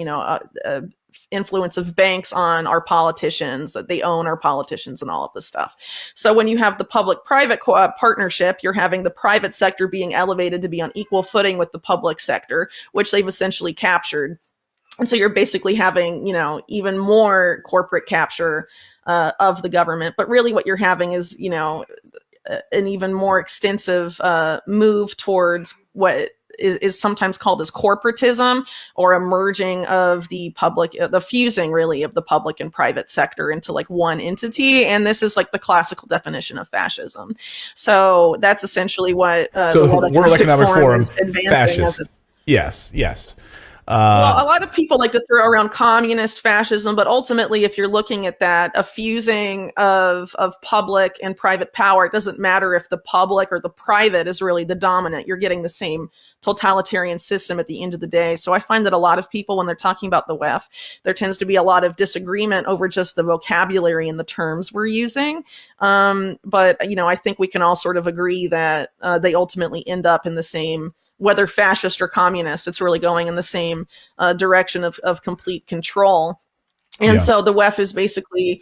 S1: influence of banks on our politicians, that they own our politicians and all of this stuff. So when you have the public-private partnership, you're having the private sector being elevated to be on equal footing with the public sector, which they've essentially captured. And so you're basically having, even more corporate capture of the government. But really what you're having is, an even more extensive move towards what is sometimes called as corporatism, or a merging of the fusing really of the public and private sector into like one entity. And this is like the classical definition of fascism. So that's essentially what
S2: the World Economic Forum
S1: is advancing
S2: fascist.
S1: as its.
S2: Yes.
S1: Well, a lot of people like to throw around communist fascism, but ultimately, if you're looking at that, a fusing of public and private power, it doesn't matter if the public or the private is really the dominant. You're getting the same totalitarian system at the end of the day. So I find that a lot of people, when they're talking about the WEF, there tends to be a lot of disagreement over just the vocabulary and the terms we're using. But I think we can all sort of agree that they ultimately end up in the same. Whether fascist or communist, it's really going in the same direction of complete control. And so the WEF is basically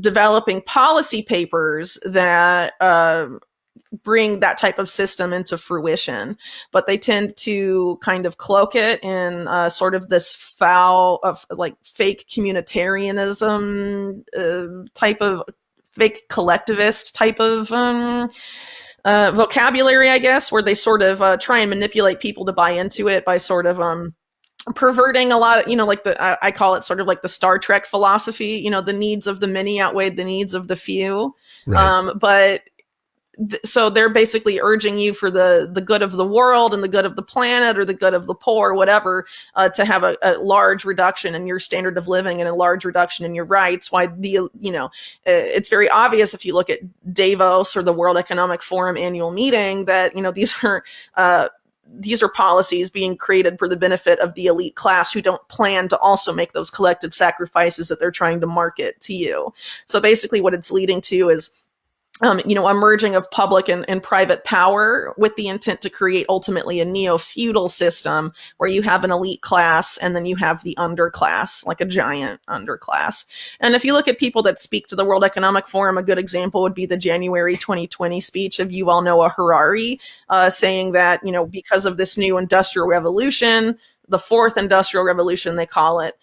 S1: developing policy papers that bring that type of system into fruition. But they tend to kind of cloak it in sort of this foul of like fake communitarianism type of fake collectivist type of vocabulary, I guess, where they sort of try and manipulate people to buy into it by sort of perverting a lot of, like I call it sort of like the Star Trek philosophy, the needs of the many outweighed the needs of the few. Right. So they're basically urging you for the good of the world and the good of the planet or the good of the poor, whatever, to have a large reduction in your standard of living and a large reduction in your rights. Why it's very obvious if you look at Davos or the World Economic Forum annual meeting that, these are policies being created for the benefit of the elite class who don't plan to also make those collective sacrifices that they're trying to market to you. So basically what it's leading to is a merging of public and private power with the intent to create ultimately a neo-feudal system where you have an elite class and then you have the underclass, like a giant underclass. And if you look at people that speak to the World Economic Forum, a good example would be the January 2020 speech of Yuval Noah Harari, saying that, because of this new industrial revolution, the fourth industrial revolution, they call it,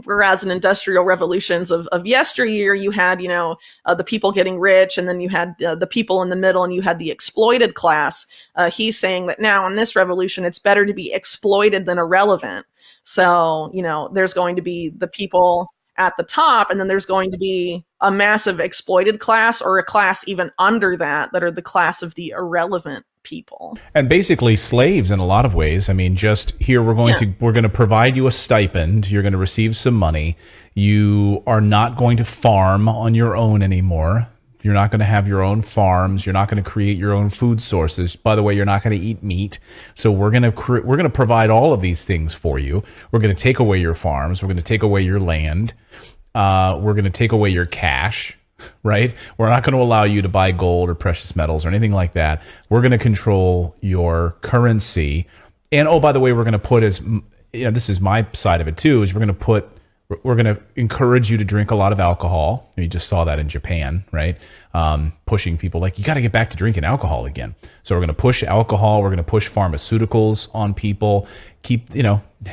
S1: whereas in industrial revolutions of yesteryear, you had, the people getting rich, and then you had the people in the middle, and you had the exploited class. He's saying that now in this revolution, it's better to be exploited than irrelevant. So, there's going to be the people at the top, and then there's going to be a massive exploited class, or a class even under that are the class of the irrelevant people.
S2: And basically slaves in a lot of ways. I mean, just here we're going to provide you a stipend. You're going to receive some money. You are not going to farm on your own anymore. You're not going to have your own farms. You're not going to create your own food sources. By the way, you're not going to eat meat. So we're going to provide all of these things for you. We're going to take away your farms. We're going to take away your land. We're going to take away your cash. right? We're not going to allow you to buy gold or precious metals or anything like that. We're going to control your currency. And oh, by the way, we're going to put this is my side of it too, is we're going to encourage you to drink a lot of alcohol. You just saw that in Japan, right? Pushing people like, you got to get back to drinking alcohol again. So we're going to push alcohol. We're going to push pharmaceuticals on people.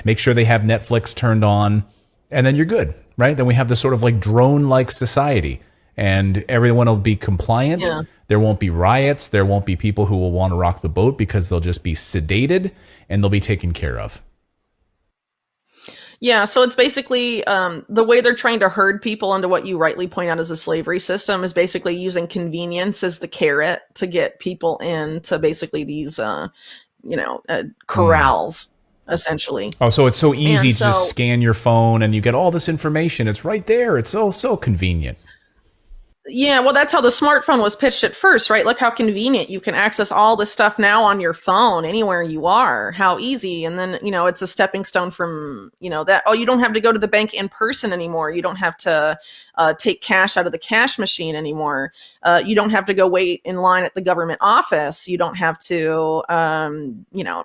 S2: Make sure they have Netflix turned on, and then you're good, right? Then we have this sort of like drone-like society, and everyone will be compliant. Yeah. There won't be riots. There won't be people who will want to rock the boat, because they'll just be sedated and they'll be taken care of.
S1: Yeah, so it's basically the way they're trying to herd people into what you rightly point out as a slavery system is basically using convenience as the carrot to get people into basically these, corrals, essentially.
S2: Oh, so it's so easy to just scan your phone and you get all this information. It's right there. It's so convenient.
S1: Yeah, well, that's how the smartphone was pitched at first, right? Look how convenient. You can access all this stuff now on your phone, anywhere you are. How easy. And then, it's a stepping stone from, that, you don't have to go to the bank in person anymore. You don't have to take cash out of the cash machine anymore. You don't have to go wait in line at the government office. You don't have to,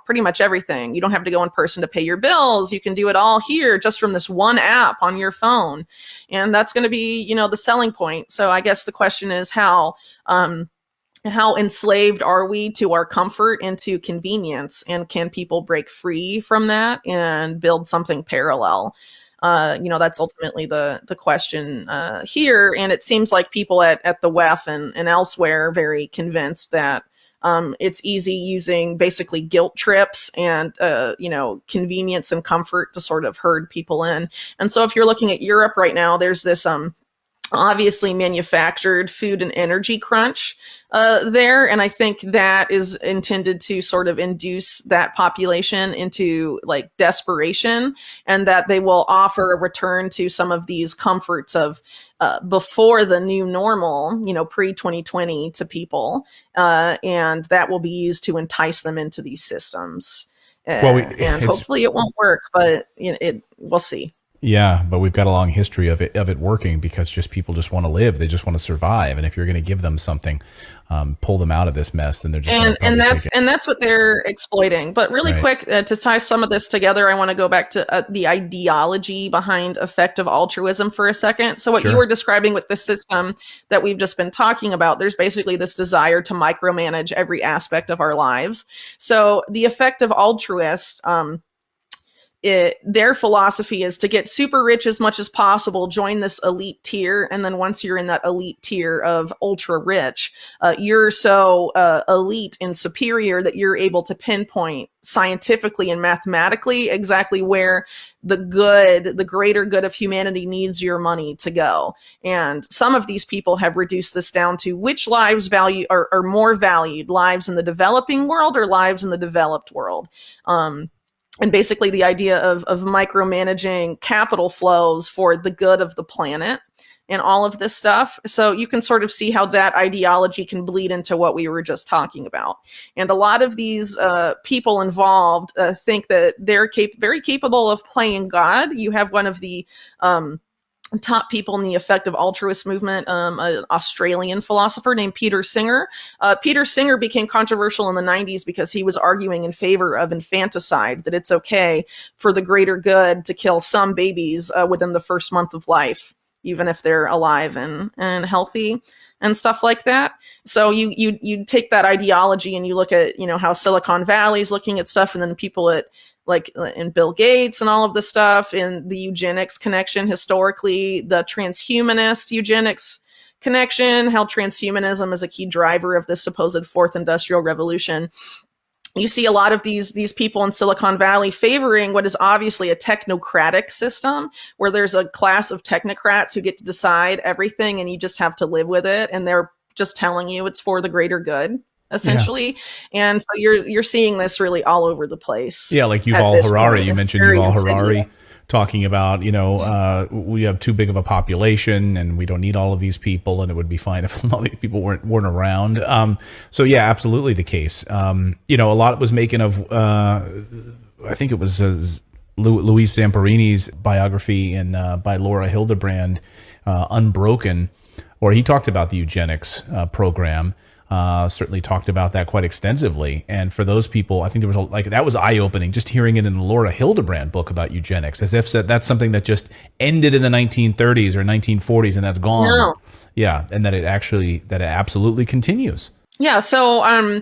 S1: pretty much everything. You don't have to go in person to pay your bills. You can do it all here just from this one app on your phone. And that's going to be, the selling point. So I guess the question is how enslaved are we to our comfort and to convenience, and can people break free from that and build something parallel? That's ultimately the question here. And it seems like people at the WEF and elsewhere are very convinced that it's easy using basically guilt trips and, convenience and comfort to sort of herd people in. And so if you're looking at Europe right now, there's this obviously manufactured food and energy crunch there. And I think that is intended to sort of induce that population into like desperation, and that they will offer a return to some of these comforts of before the new normal, pre-2020 to people. And that will be used to entice them into these systems. And hopefully it won't work, but we'll see.
S2: Yeah, but we've got a long history of it working, because people just want to live. They just want to survive. And if you're going to give them something, pull them out of this mess, then they're just
S1: and that's what they're exploiting. But really quick, to tie some of this together, I want to go back to the ideology behind effective altruism for a second. So what you were describing with the system that we've just been talking about, there's basically this desire to micromanage every aspect of our lives. So the effective altruist, their philosophy is to get super rich as much as possible, join this elite tier, and then once you're in that elite tier of ultra rich, you're so elite and superior that you're able to pinpoint scientifically and mathematically exactly where the greater good of humanity needs your money to go. And some of these people have reduced this down to which lives are more valued, lives in the developing world or lives in the developed world. And basically the idea of micromanaging capital flows for the good of the planet and all of this stuff. So you can sort of see how that ideology can bleed into what we were just talking about. And a lot of these people involved think that they're very capable of playing God. You have one of the top people in the effective altruist movement, an Australian philosopher named Peter Singer. Peter Singer became controversial in the 90s because he was arguing in favor of infanticide, that it's okay for the greater good to kill some babies within the first month of life, even if they're alive and healthy and stuff like that. So you take that ideology and you look at, how Silicon Valley's looking at stuff, and then people and Bill Gates and all of this stuff, and the eugenics connection historically, the transhumanist eugenics connection, how transhumanism is a key driver of this supposed fourth industrial revolution. You see a lot of these people in Silicon Valley favoring what is obviously a technocratic system, where there's a class of technocrats who get to decide everything and you just have to live with it, and they're just telling you it's for the greater good, essentially. Yeah. And so you're seeing this really all over the place.
S2: Yeah, like Yuval Harari. You mentioned Yuval Harari talking about, we have too big of a population and we don't need all of these people, and it would be fine if all these people weren't around. So yeah, absolutely the case. A lot was making of, I think it was Luis Zamperini's biography by Laura Hildebrand, Unbroken, or he talked about the eugenics program. Certainly talked about that quite extensively. And for those people, I think there was that was eye opening just hearing it in the Laura Hildebrand book about eugenics, as if that's something that just ended in the 1930s or 1940s and that's gone.
S1: No.
S2: Yeah, and that it absolutely continues.
S1: Yeah, so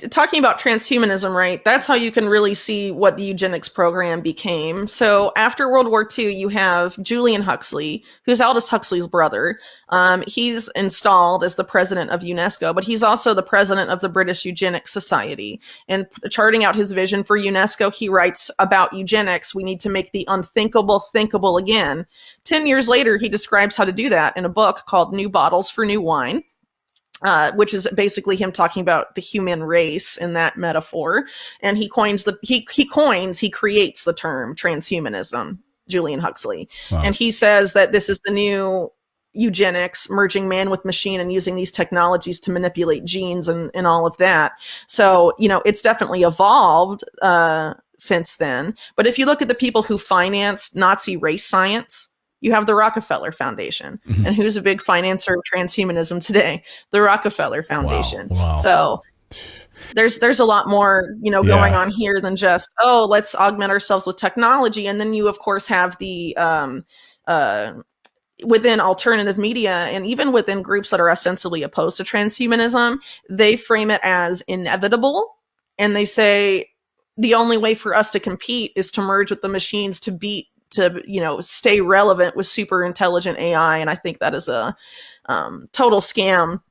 S1: talking about transhumanism, right? That's how you can really see what the eugenics program became. So after World War II, you have Julian Huxley, who's Aldous Huxley's brother. He's installed as the president of UNESCO, but he's also the president of the British Eugenics Society. And charting out his vision for UNESCO, he writes about eugenics: we need to make the unthinkable thinkable again. 10 years later, he describes how to do that in a book called New Bottles for New Wine. Which is basically him talking about the human race in that metaphor. And he creates the term transhumanism, Julian Huxley. Wow. And he says that this is the new eugenics, merging man with machine and using these technologies to manipulate genes and all of that. So, it's definitely evolved since then. But if you look at the people who financed Nazi race science, you have the Rockefeller Foundation. Mm-hmm. And who's a big financer of transhumanism today? The Rockefeller Foundation. Wow. So there's a lot more, going on here than just, let's augment ourselves with technology. And then you, of course, have the within alternative media and even within groups that are ostensibly opposed to transhumanism, they frame it as inevitable. And they say the only way for us to compete is to merge with the machines to stay relevant with super intelligent AI. And I think that is a total scam,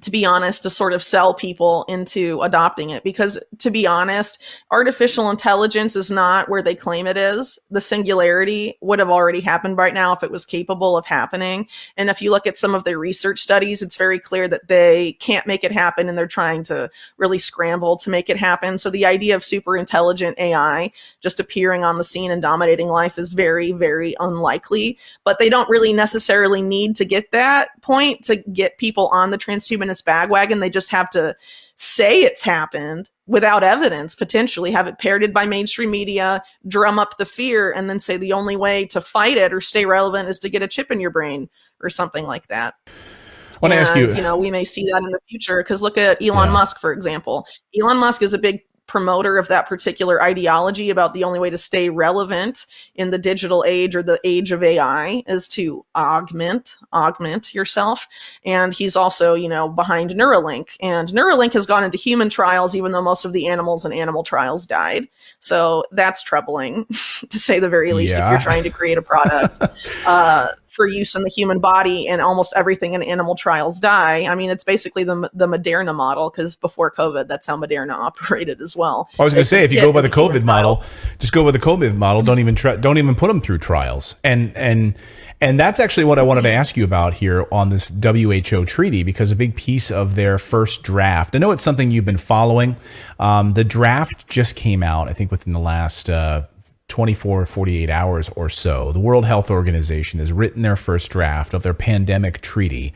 S1: to be honest, to sort of sell people into adopting it. Because to be honest, artificial intelligence is not where they claim it is. The singularity would have already happened right now if it was capable of happening. And if you look at some of their research studies, it's very clear that they can't make it happen, and they're trying to really scramble to make it happen. So the idea of super intelligent AI just appearing on the scene and dominating life is very, very unlikely. But they don't really necessarily need to get that point to get people on the transhumanist bagwagon. They just have to say it's happened without evidence, potentially have it parroted by mainstream media, drum up the fear, and then say the only way to fight it or stay relevant is to get a chip in your brain or something like that.
S2: I want to ask you,
S1: we may see that in the future, because look at Elon Musk, for example. Elon Musk is a big promoter of that particular ideology about the only way to stay relevant in the digital age or the age of AI is to augment yourself. And he's also, behind Neuralink, and Neuralink has gone into human trials, even though most of the animals in animal trials died. So that's troubling to say the very least, if you're trying to create a product for use in the human body and almost everything in animal trials die. I mean, it's basically the Moderna model, because before COVID, that's how Moderna operated as well.
S2: I was going to say, if you go by the COVID model, just go by the COVID model. Don't even put them through trials. And that's actually what I wanted to ask you about here on this WHO treaty, because a big piece of their first draft, I know it's something you've been following. The draft just came out, I think, within the last 24, 48 hours or so. The World Health Organization has written their first draft of their pandemic treaty,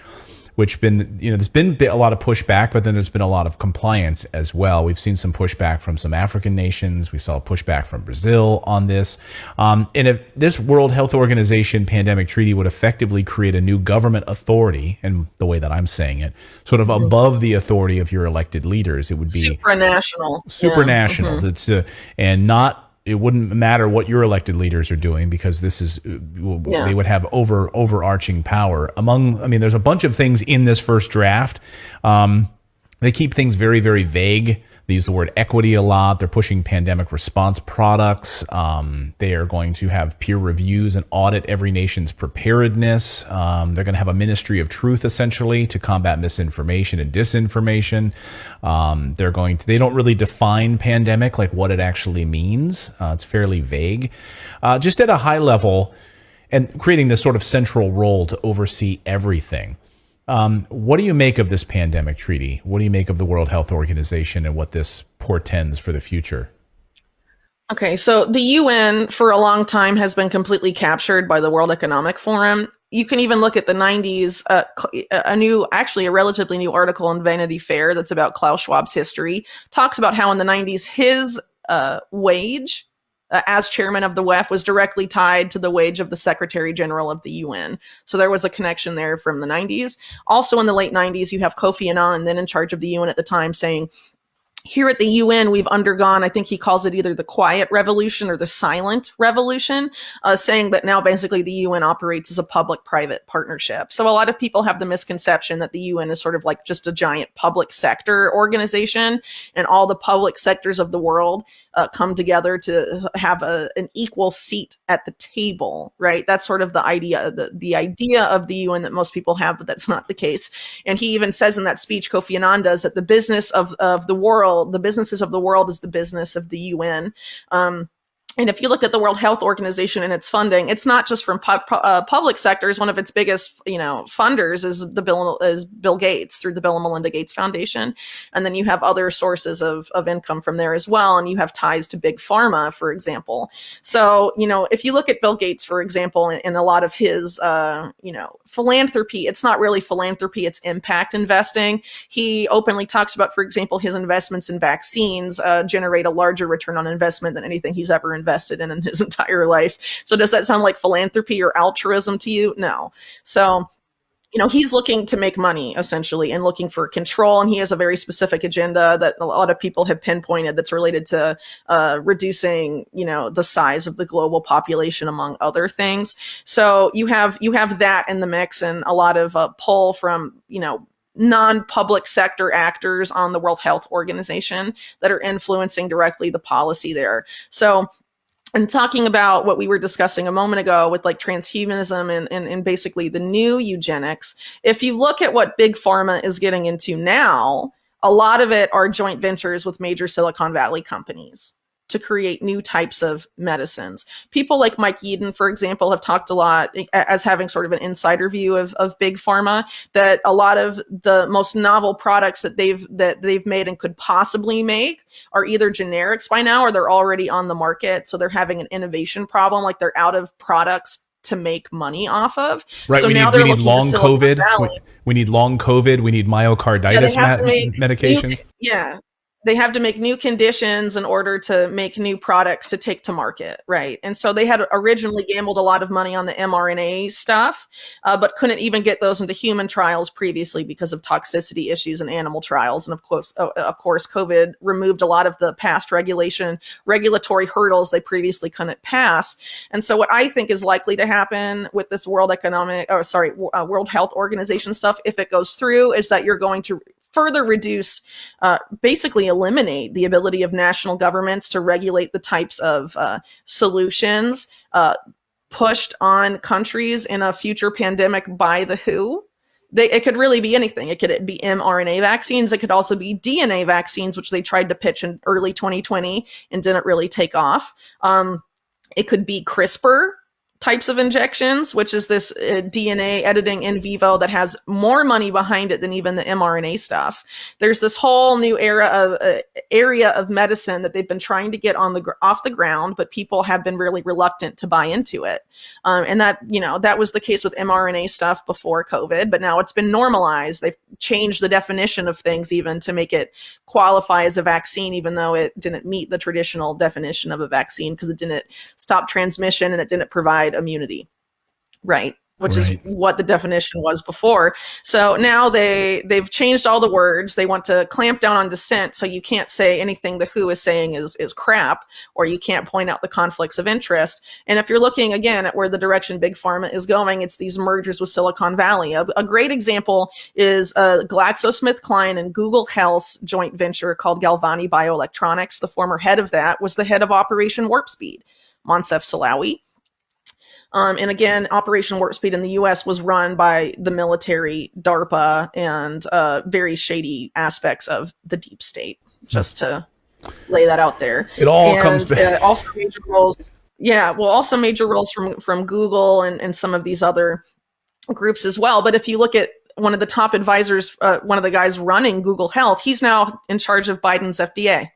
S2: which there's been a lot of pushback, but then there's been a lot of compliance as well. We've seen some pushback from some African nations. We saw pushback from Brazil on this. And if this World Health Organization pandemic treaty would effectively create a new government authority, and the way that I'm saying it, sort of above the authority of your elected leaders, it would be
S1: supranational.
S2: Supranational. Mm-hmm. And not. It wouldn't matter what your elected leaders are doing, because this is they would have overarching power. There's a bunch of things in this first draft. They keep things very, very vague. They use the word equity a lot. They're pushing pandemic response products. They are going to have peer reviews and audit every nation's preparedness. They're going to have a ministry of truth, essentially, to combat misinformation and disinformation. They don't really define pandemic, like what it actually means. It's fairly vague. Just at a high level, and creating this sort of central role to oversee everything. What do you make of this pandemic treaty? What do you make of the World Health Organization and what this portends for the future?
S1: Okay, so the UN for a long time has been completely captured by the World Economic Forum. You can even look at the 90s, a relatively new article in Vanity Fair that's about Klaus Schwab's history, talks about how in the 90s his wage as chairman of the WEF was directly tied to the wage of the Secretary General of the UN. So there was a connection there from the 90s. Also in the late 90s, you have Kofi Annan, then in charge of the UN at the time, saying, here at the UN, we've undergone, I think he calls it either the quiet revolution or the silent revolution, saying that now basically the UN operates as a public-private partnership. So a lot of people have the misconception that the UN is sort of like just a giant public sector organization, and all the public sectors of the world come together to have an equal seat at the table, right? That's sort of the idea, the idea of the UN that most people have, but that's not the case. And he even says in that speech, Kofi Annan does, that the business of the world, the businesses of the world is the business of the UN. And if you look at the World Health Organization and its funding, it's not just from public sectors. One of its biggest, funders is Bill Gates through the Bill and Melinda Gates Foundation, and then you have other sources of income from there as well. And you have ties to big pharma, for example. So if you look at Bill Gates, for example, in a lot of his philanthropy, it's not really philanthropy; it's impact investing. He openly talks about, for example, his investments in vaccines generate a larger return on investment than anything he's ever invested in his entire life. So does that sound like philanthropy or altruism to you? No. So, he's looking to make money essentially and looking for control. And he has a very specific agenda that a lot of people have pinpointed that's related to reducing, the size of the global population, among other things. So you have that in the mix, and a lot of pull from, non-public sector actors on the World Health Organization that are influencing directly the policy there. So, and talking about what we were discussing a moment ago with like transhumanism and basically the new eugenics, if you look at what big pharma is getting into now, a lot of it are joint ventures with major Silicon Valley companies to create new types of medicines. People like Mike Yeadon, for example, have talked a lot as having sort of an insider view of big pharma, that a lot of the most novel products that they've made and could possibly make are either generics by now or they're already on the market. So they're having an innovation problem, like they're out of products to make money off of.
S2: Right.
S1: So
S2: we need long COVID. We need long COVID. We need myocarditis medications.
S1: They have to make new conditions in order to make new products to take to market, right? And so they had originally gambled a lot of money on the mRNA stuff, but couldn't even get those into human trials previously because of toxicity issues in animal trials. And of course, COVID removed a lot of the past regulatory hurdles they previously couldn't pass. And so what I think is likely to happen with this World Health Organization stuff, if it goes through, is that you're going to further reduce, basically eliminate the ability of national governments to regulate the types of solutions pushed on countries in a future pandemic by the WHO. It could really be anything. It could be mRNA vaccines. It could also be DNA vaccines, which they tried to pitch in early 2020 and didn't really take off. It could be CRISPR types of injections, which is this DNA editing in vivo that has more money behind it than even the mRNA stuff. There's this whole new area of medicine that they've been trying to get off the ground, but people have been really reluctant to buy into it. And that was the case with mRNA stuff before COVID, but now it's been normalized. They've changed the definition of things even to make it qualify as a vaccine, even though it didn't meet the traditional definition of a vaccine because it didn't stop transmission and it didn't provide immunity, right? Which is what the definition was before. So now they've changed all the words. They want to clamp down on dissent, so you can't say anything the WHO is saying is crap, or you can't point out the conflicts of interest. And if you're looking again at where the direction big pharma is going, it's these mergers with Silicon Valley. A great example is GlaxoSmithKline and Google Health's joint venture called Galvani Bioelectronics. The former head of that was the head of Operation Warp Speed, Moncef Slaoui. And again, Operation Warp Speed in the U.S. was run by the military, DARPA, and very shady aspects of the deep state, just to lay that out there.
S2: It all comes back.
S1: Also major roles. Yeah, well, also major roles from Google and some of these other groups as well. But if you look at one of the top advisors, one of the guys running Google Health, he's now in charge of Biden's FDA.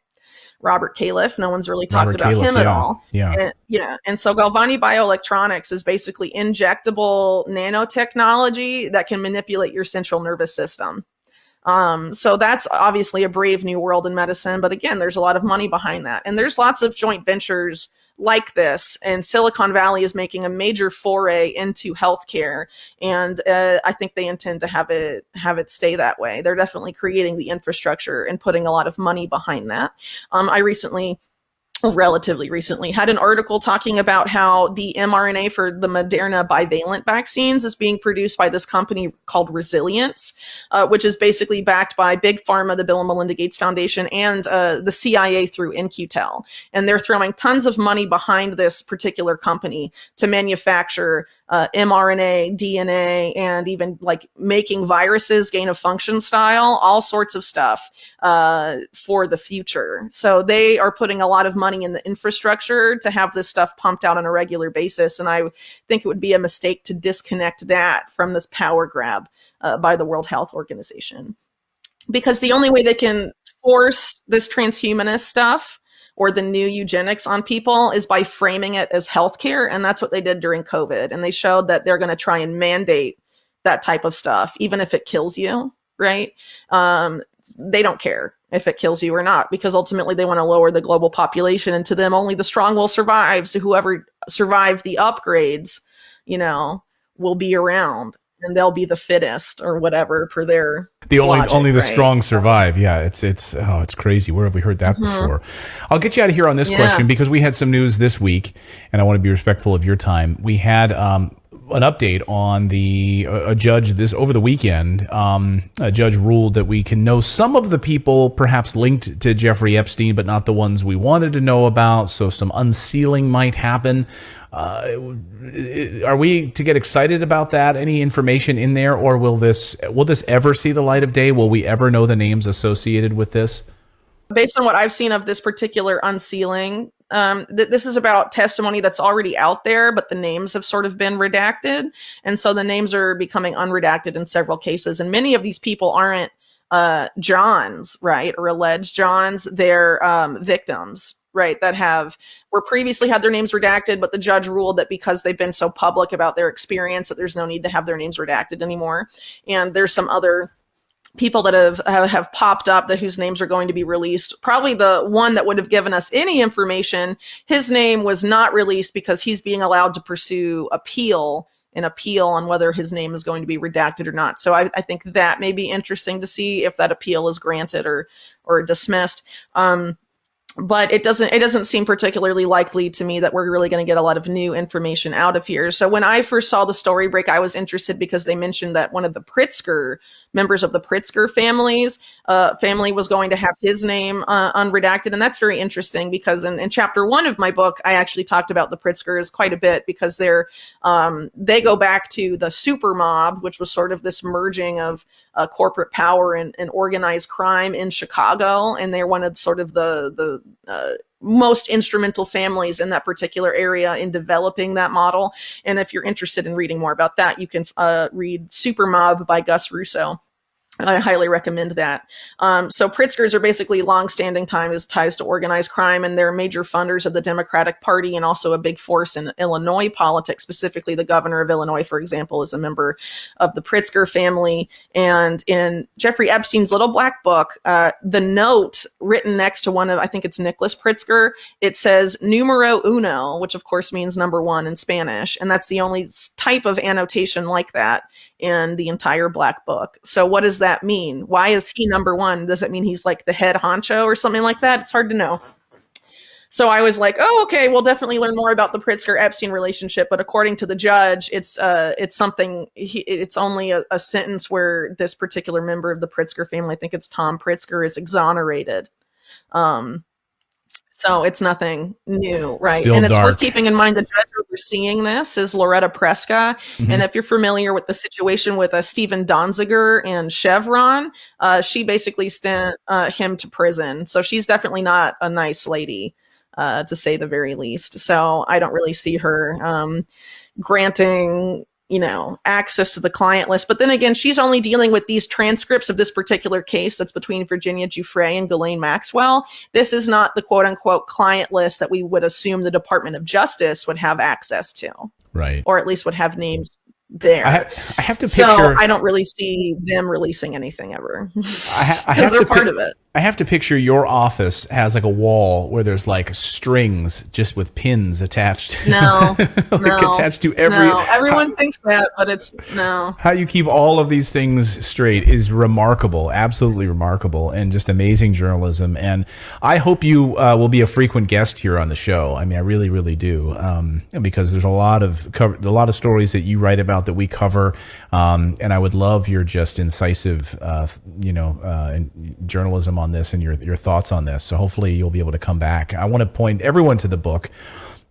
S1: Robert Califf. No one's really talked about him at all. And so Galvani Bioelectronics is basically injectable nanotechnology that can manipulate your central nervous system. So that's obviously a brave new world in medicine. But again, there's a lot of money behind that. And there's lots of joint ventures like this, and Silicon Valley is making a major foray into healthcare, and I think they intend to have it stay that way. They're definitely creating the infrastructure and putting a lot of money behind that. Relatively recently had an article talking about how the mRNA for the Moderna bivalent vaccines is being produced by this company called Resilience, which is basically backed by Big Pharma, the Bill and Melinda Gates Foundation, and the CIA through In-Q-Tel. And they're throwing tons of money behind this particular company to manufacture mRNA, DNA, and even like making viruses gain of function style, all sorts of stuff for the future. So they are putting a lot of money in the infrastructure to have this stuff pumped out on a regular basis. And I think it would be a mistake to disconnect that from this power grab by the World Health Organization. Because the only way they can force this transhumanist stuff or the new eugenics on people is by framing it as healthcare. And that's what they did during COVID. And they showed that they're going to try and mandate that type of stuff, even if it kills you, right? They don't care if it kills you or not, because ultimately they want to lower the global population, and to them only the strong will survive. So whoever survived the upgrades, will be around, and they'll be the fittest or whatever for their logic,
S2: only the
S1: right?
S2: strong survive. Yeah, it's crazy. Where have we heard that before? I'll get you out of here on this question because we had some news this week, and I want to be respectful of your time. We had an update on a judge over the weekend. A judge ruled that we can know some of the people perhaps linked to Jeffrey Epstein, but not the ones we wanted to know about. So some unsealing might happen. Are we to get excited about that? Any information in there, or will this ever see the light of day? Will we ever know the names associated with this?
S1: Based on what I've seen of this particular unsealing, this is about testimony that's already out there, but the names have sort of been redacted. And so the names are becoming unredacted in several cases. And many of these people aren't Johns, right, or alleged Johns. They're victims, right, that were previously had their names redacted, but the judge ruled that because they've been so public about their experience that there's no need to have their names redacted anymore. And there's some other people that have popped up whose names are going to be released. Probably the one that would have given us any information, his name was not released because he's being allowed to pursue an appeal on whether his name is going to be redacted or not. So I think that may be interesting to see if that appeal is granted or dismissed. But it doesn't seem particularly likely to me that we're really going to get a lot of new information out of here. So when I first saw the story break, I was interested because they mentioned that one of the members of the Pritzker family was going to have his name unredacted. And that's very interesting because in chapter 1 of my book, I actually talked about the Pritzkers quite a bit because they go back to the super mob, which was sort of this merging of corporate power and organized crime in Chicago. And they're one of sort of the most instrumental families in that particular area in developing that model. And if you're interested in reading more about that, you can read Super Mob by Gus Russo. I highly recommend that. So Pritzkers are basically longstanding ties to organized crime, and they're major funders of the Democratic Party and also a big force in Illinois politics. Specifically, the governor of Illinois, for example, is a member of the Pritzker family. And in Jeffrey Epstein's little black book, the note written next to I think it's Nicholas Pritzker, it says numero uno, which of course means number one in Spanish. And that's the only type of annotation like that in the entire black book. So what does that mean? Why is he number one? Does it mean he's like the head honcho or something like that? It's hard to know. So I was like, oh, okay, we'll definitely learn more about the Pritzker-Epstein relationship. But according to the judge, it's something. It's only a sentence where this particular member of the Pritzker family, I think it's Tom Pritzker, is exonerated. So it's nothing new, right?
S2: Still
S1: and it's
S2: dark.
S1: worth keeping in mind the judge overseeing this is Loretta Preska. Mm-hmm. And if you're familiar with the situation with Stephen Donziger and Chevron, she basically sent him to prison. So she's definitely not a nice lady, to say the very least. So I don't really see her granting access to the client list. But then again, she's only dealing with these transcripts of this particular case that's between Virginia Giuffre and Ghislaine Maxwell. This is not the quote unquote client list that we would assume the Department of Justice would have access to.
S2: Right.
S1: Or at least would have names there.
S2: I have to picture.
S1: So I don't really see them releasing anything ever because they're part of it.
S2: I have to picture your office has like a wall where there's like strings just with pins attached,
S1: No,
S2: like
S1: no,
S2: attached to every.
S1: no. Everyone thinks that, but it's no.
S2: How you keep all of these things straight is remarkable, absolutely remarkable, and just amazing journalism. And I hope you will be a frequent guest here on the show. I mean, I really, really do, because there's a lot of stories that you write about that we cover, and I would love your just incisive, journalism on this and your thoughts on this. So hopefully you'll be able to come back. I want to point everyone to the book,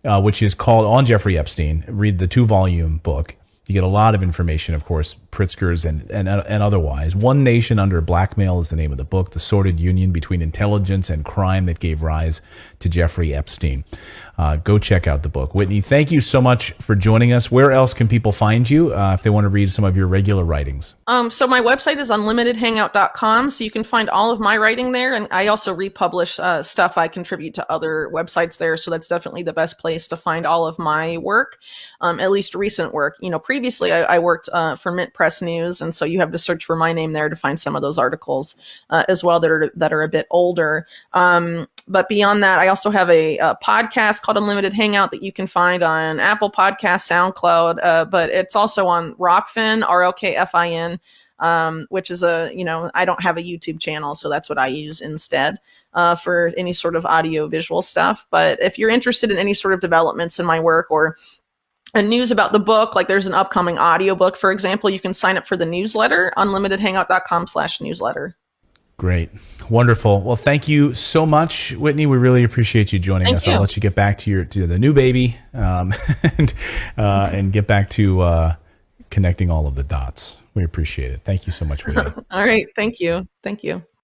S2: which is called On Jeffrey Epstein. Read the 2-volume book. You get a lot of information, of course, Pritzker's and otherwise. One Nation Under Blackmail is the name of the book, the sordid union between intelligence and crime that gave rise to Jeffrey Epstein. Go check out the book. Whitney, thank you so much for joining us. Where else can people find you if they want to read some of your regular writings?
S1: So my website is unlimitedhangout.com, so you can find all of my writing there. And I also republish stuff I contribute to other websites there. So that's definitely the best place to find all of my work, at least recent work. Previously I worked for Mint Press News, and so you have to search for my name there to find some of those articles as well that are a bit older. But beyond that, I also have a podcast called Unlimited Hangout that you can find on Apple Podcasts, SoundCloud, but it's also on Rockfin, ROKFIN, which is I don't have a YouTube channel, so that's what I use instead for any sort of audio visual stuff. But if you're interested in any sort of developments in my work or news about the book, like there's an upcoming audiobook, for example, you can sign up for the newsletter, unlimitedhangout.com/newsletter.
S2: Great. Wonderful. Well, thank you so much, Whitney. We really appreciate you joining us. I'll let you get back to the new baby and get back to connecting all of the dots. We appreciate it. Thank you so much, Whitney.
S1: All right. Thank you. Thank you.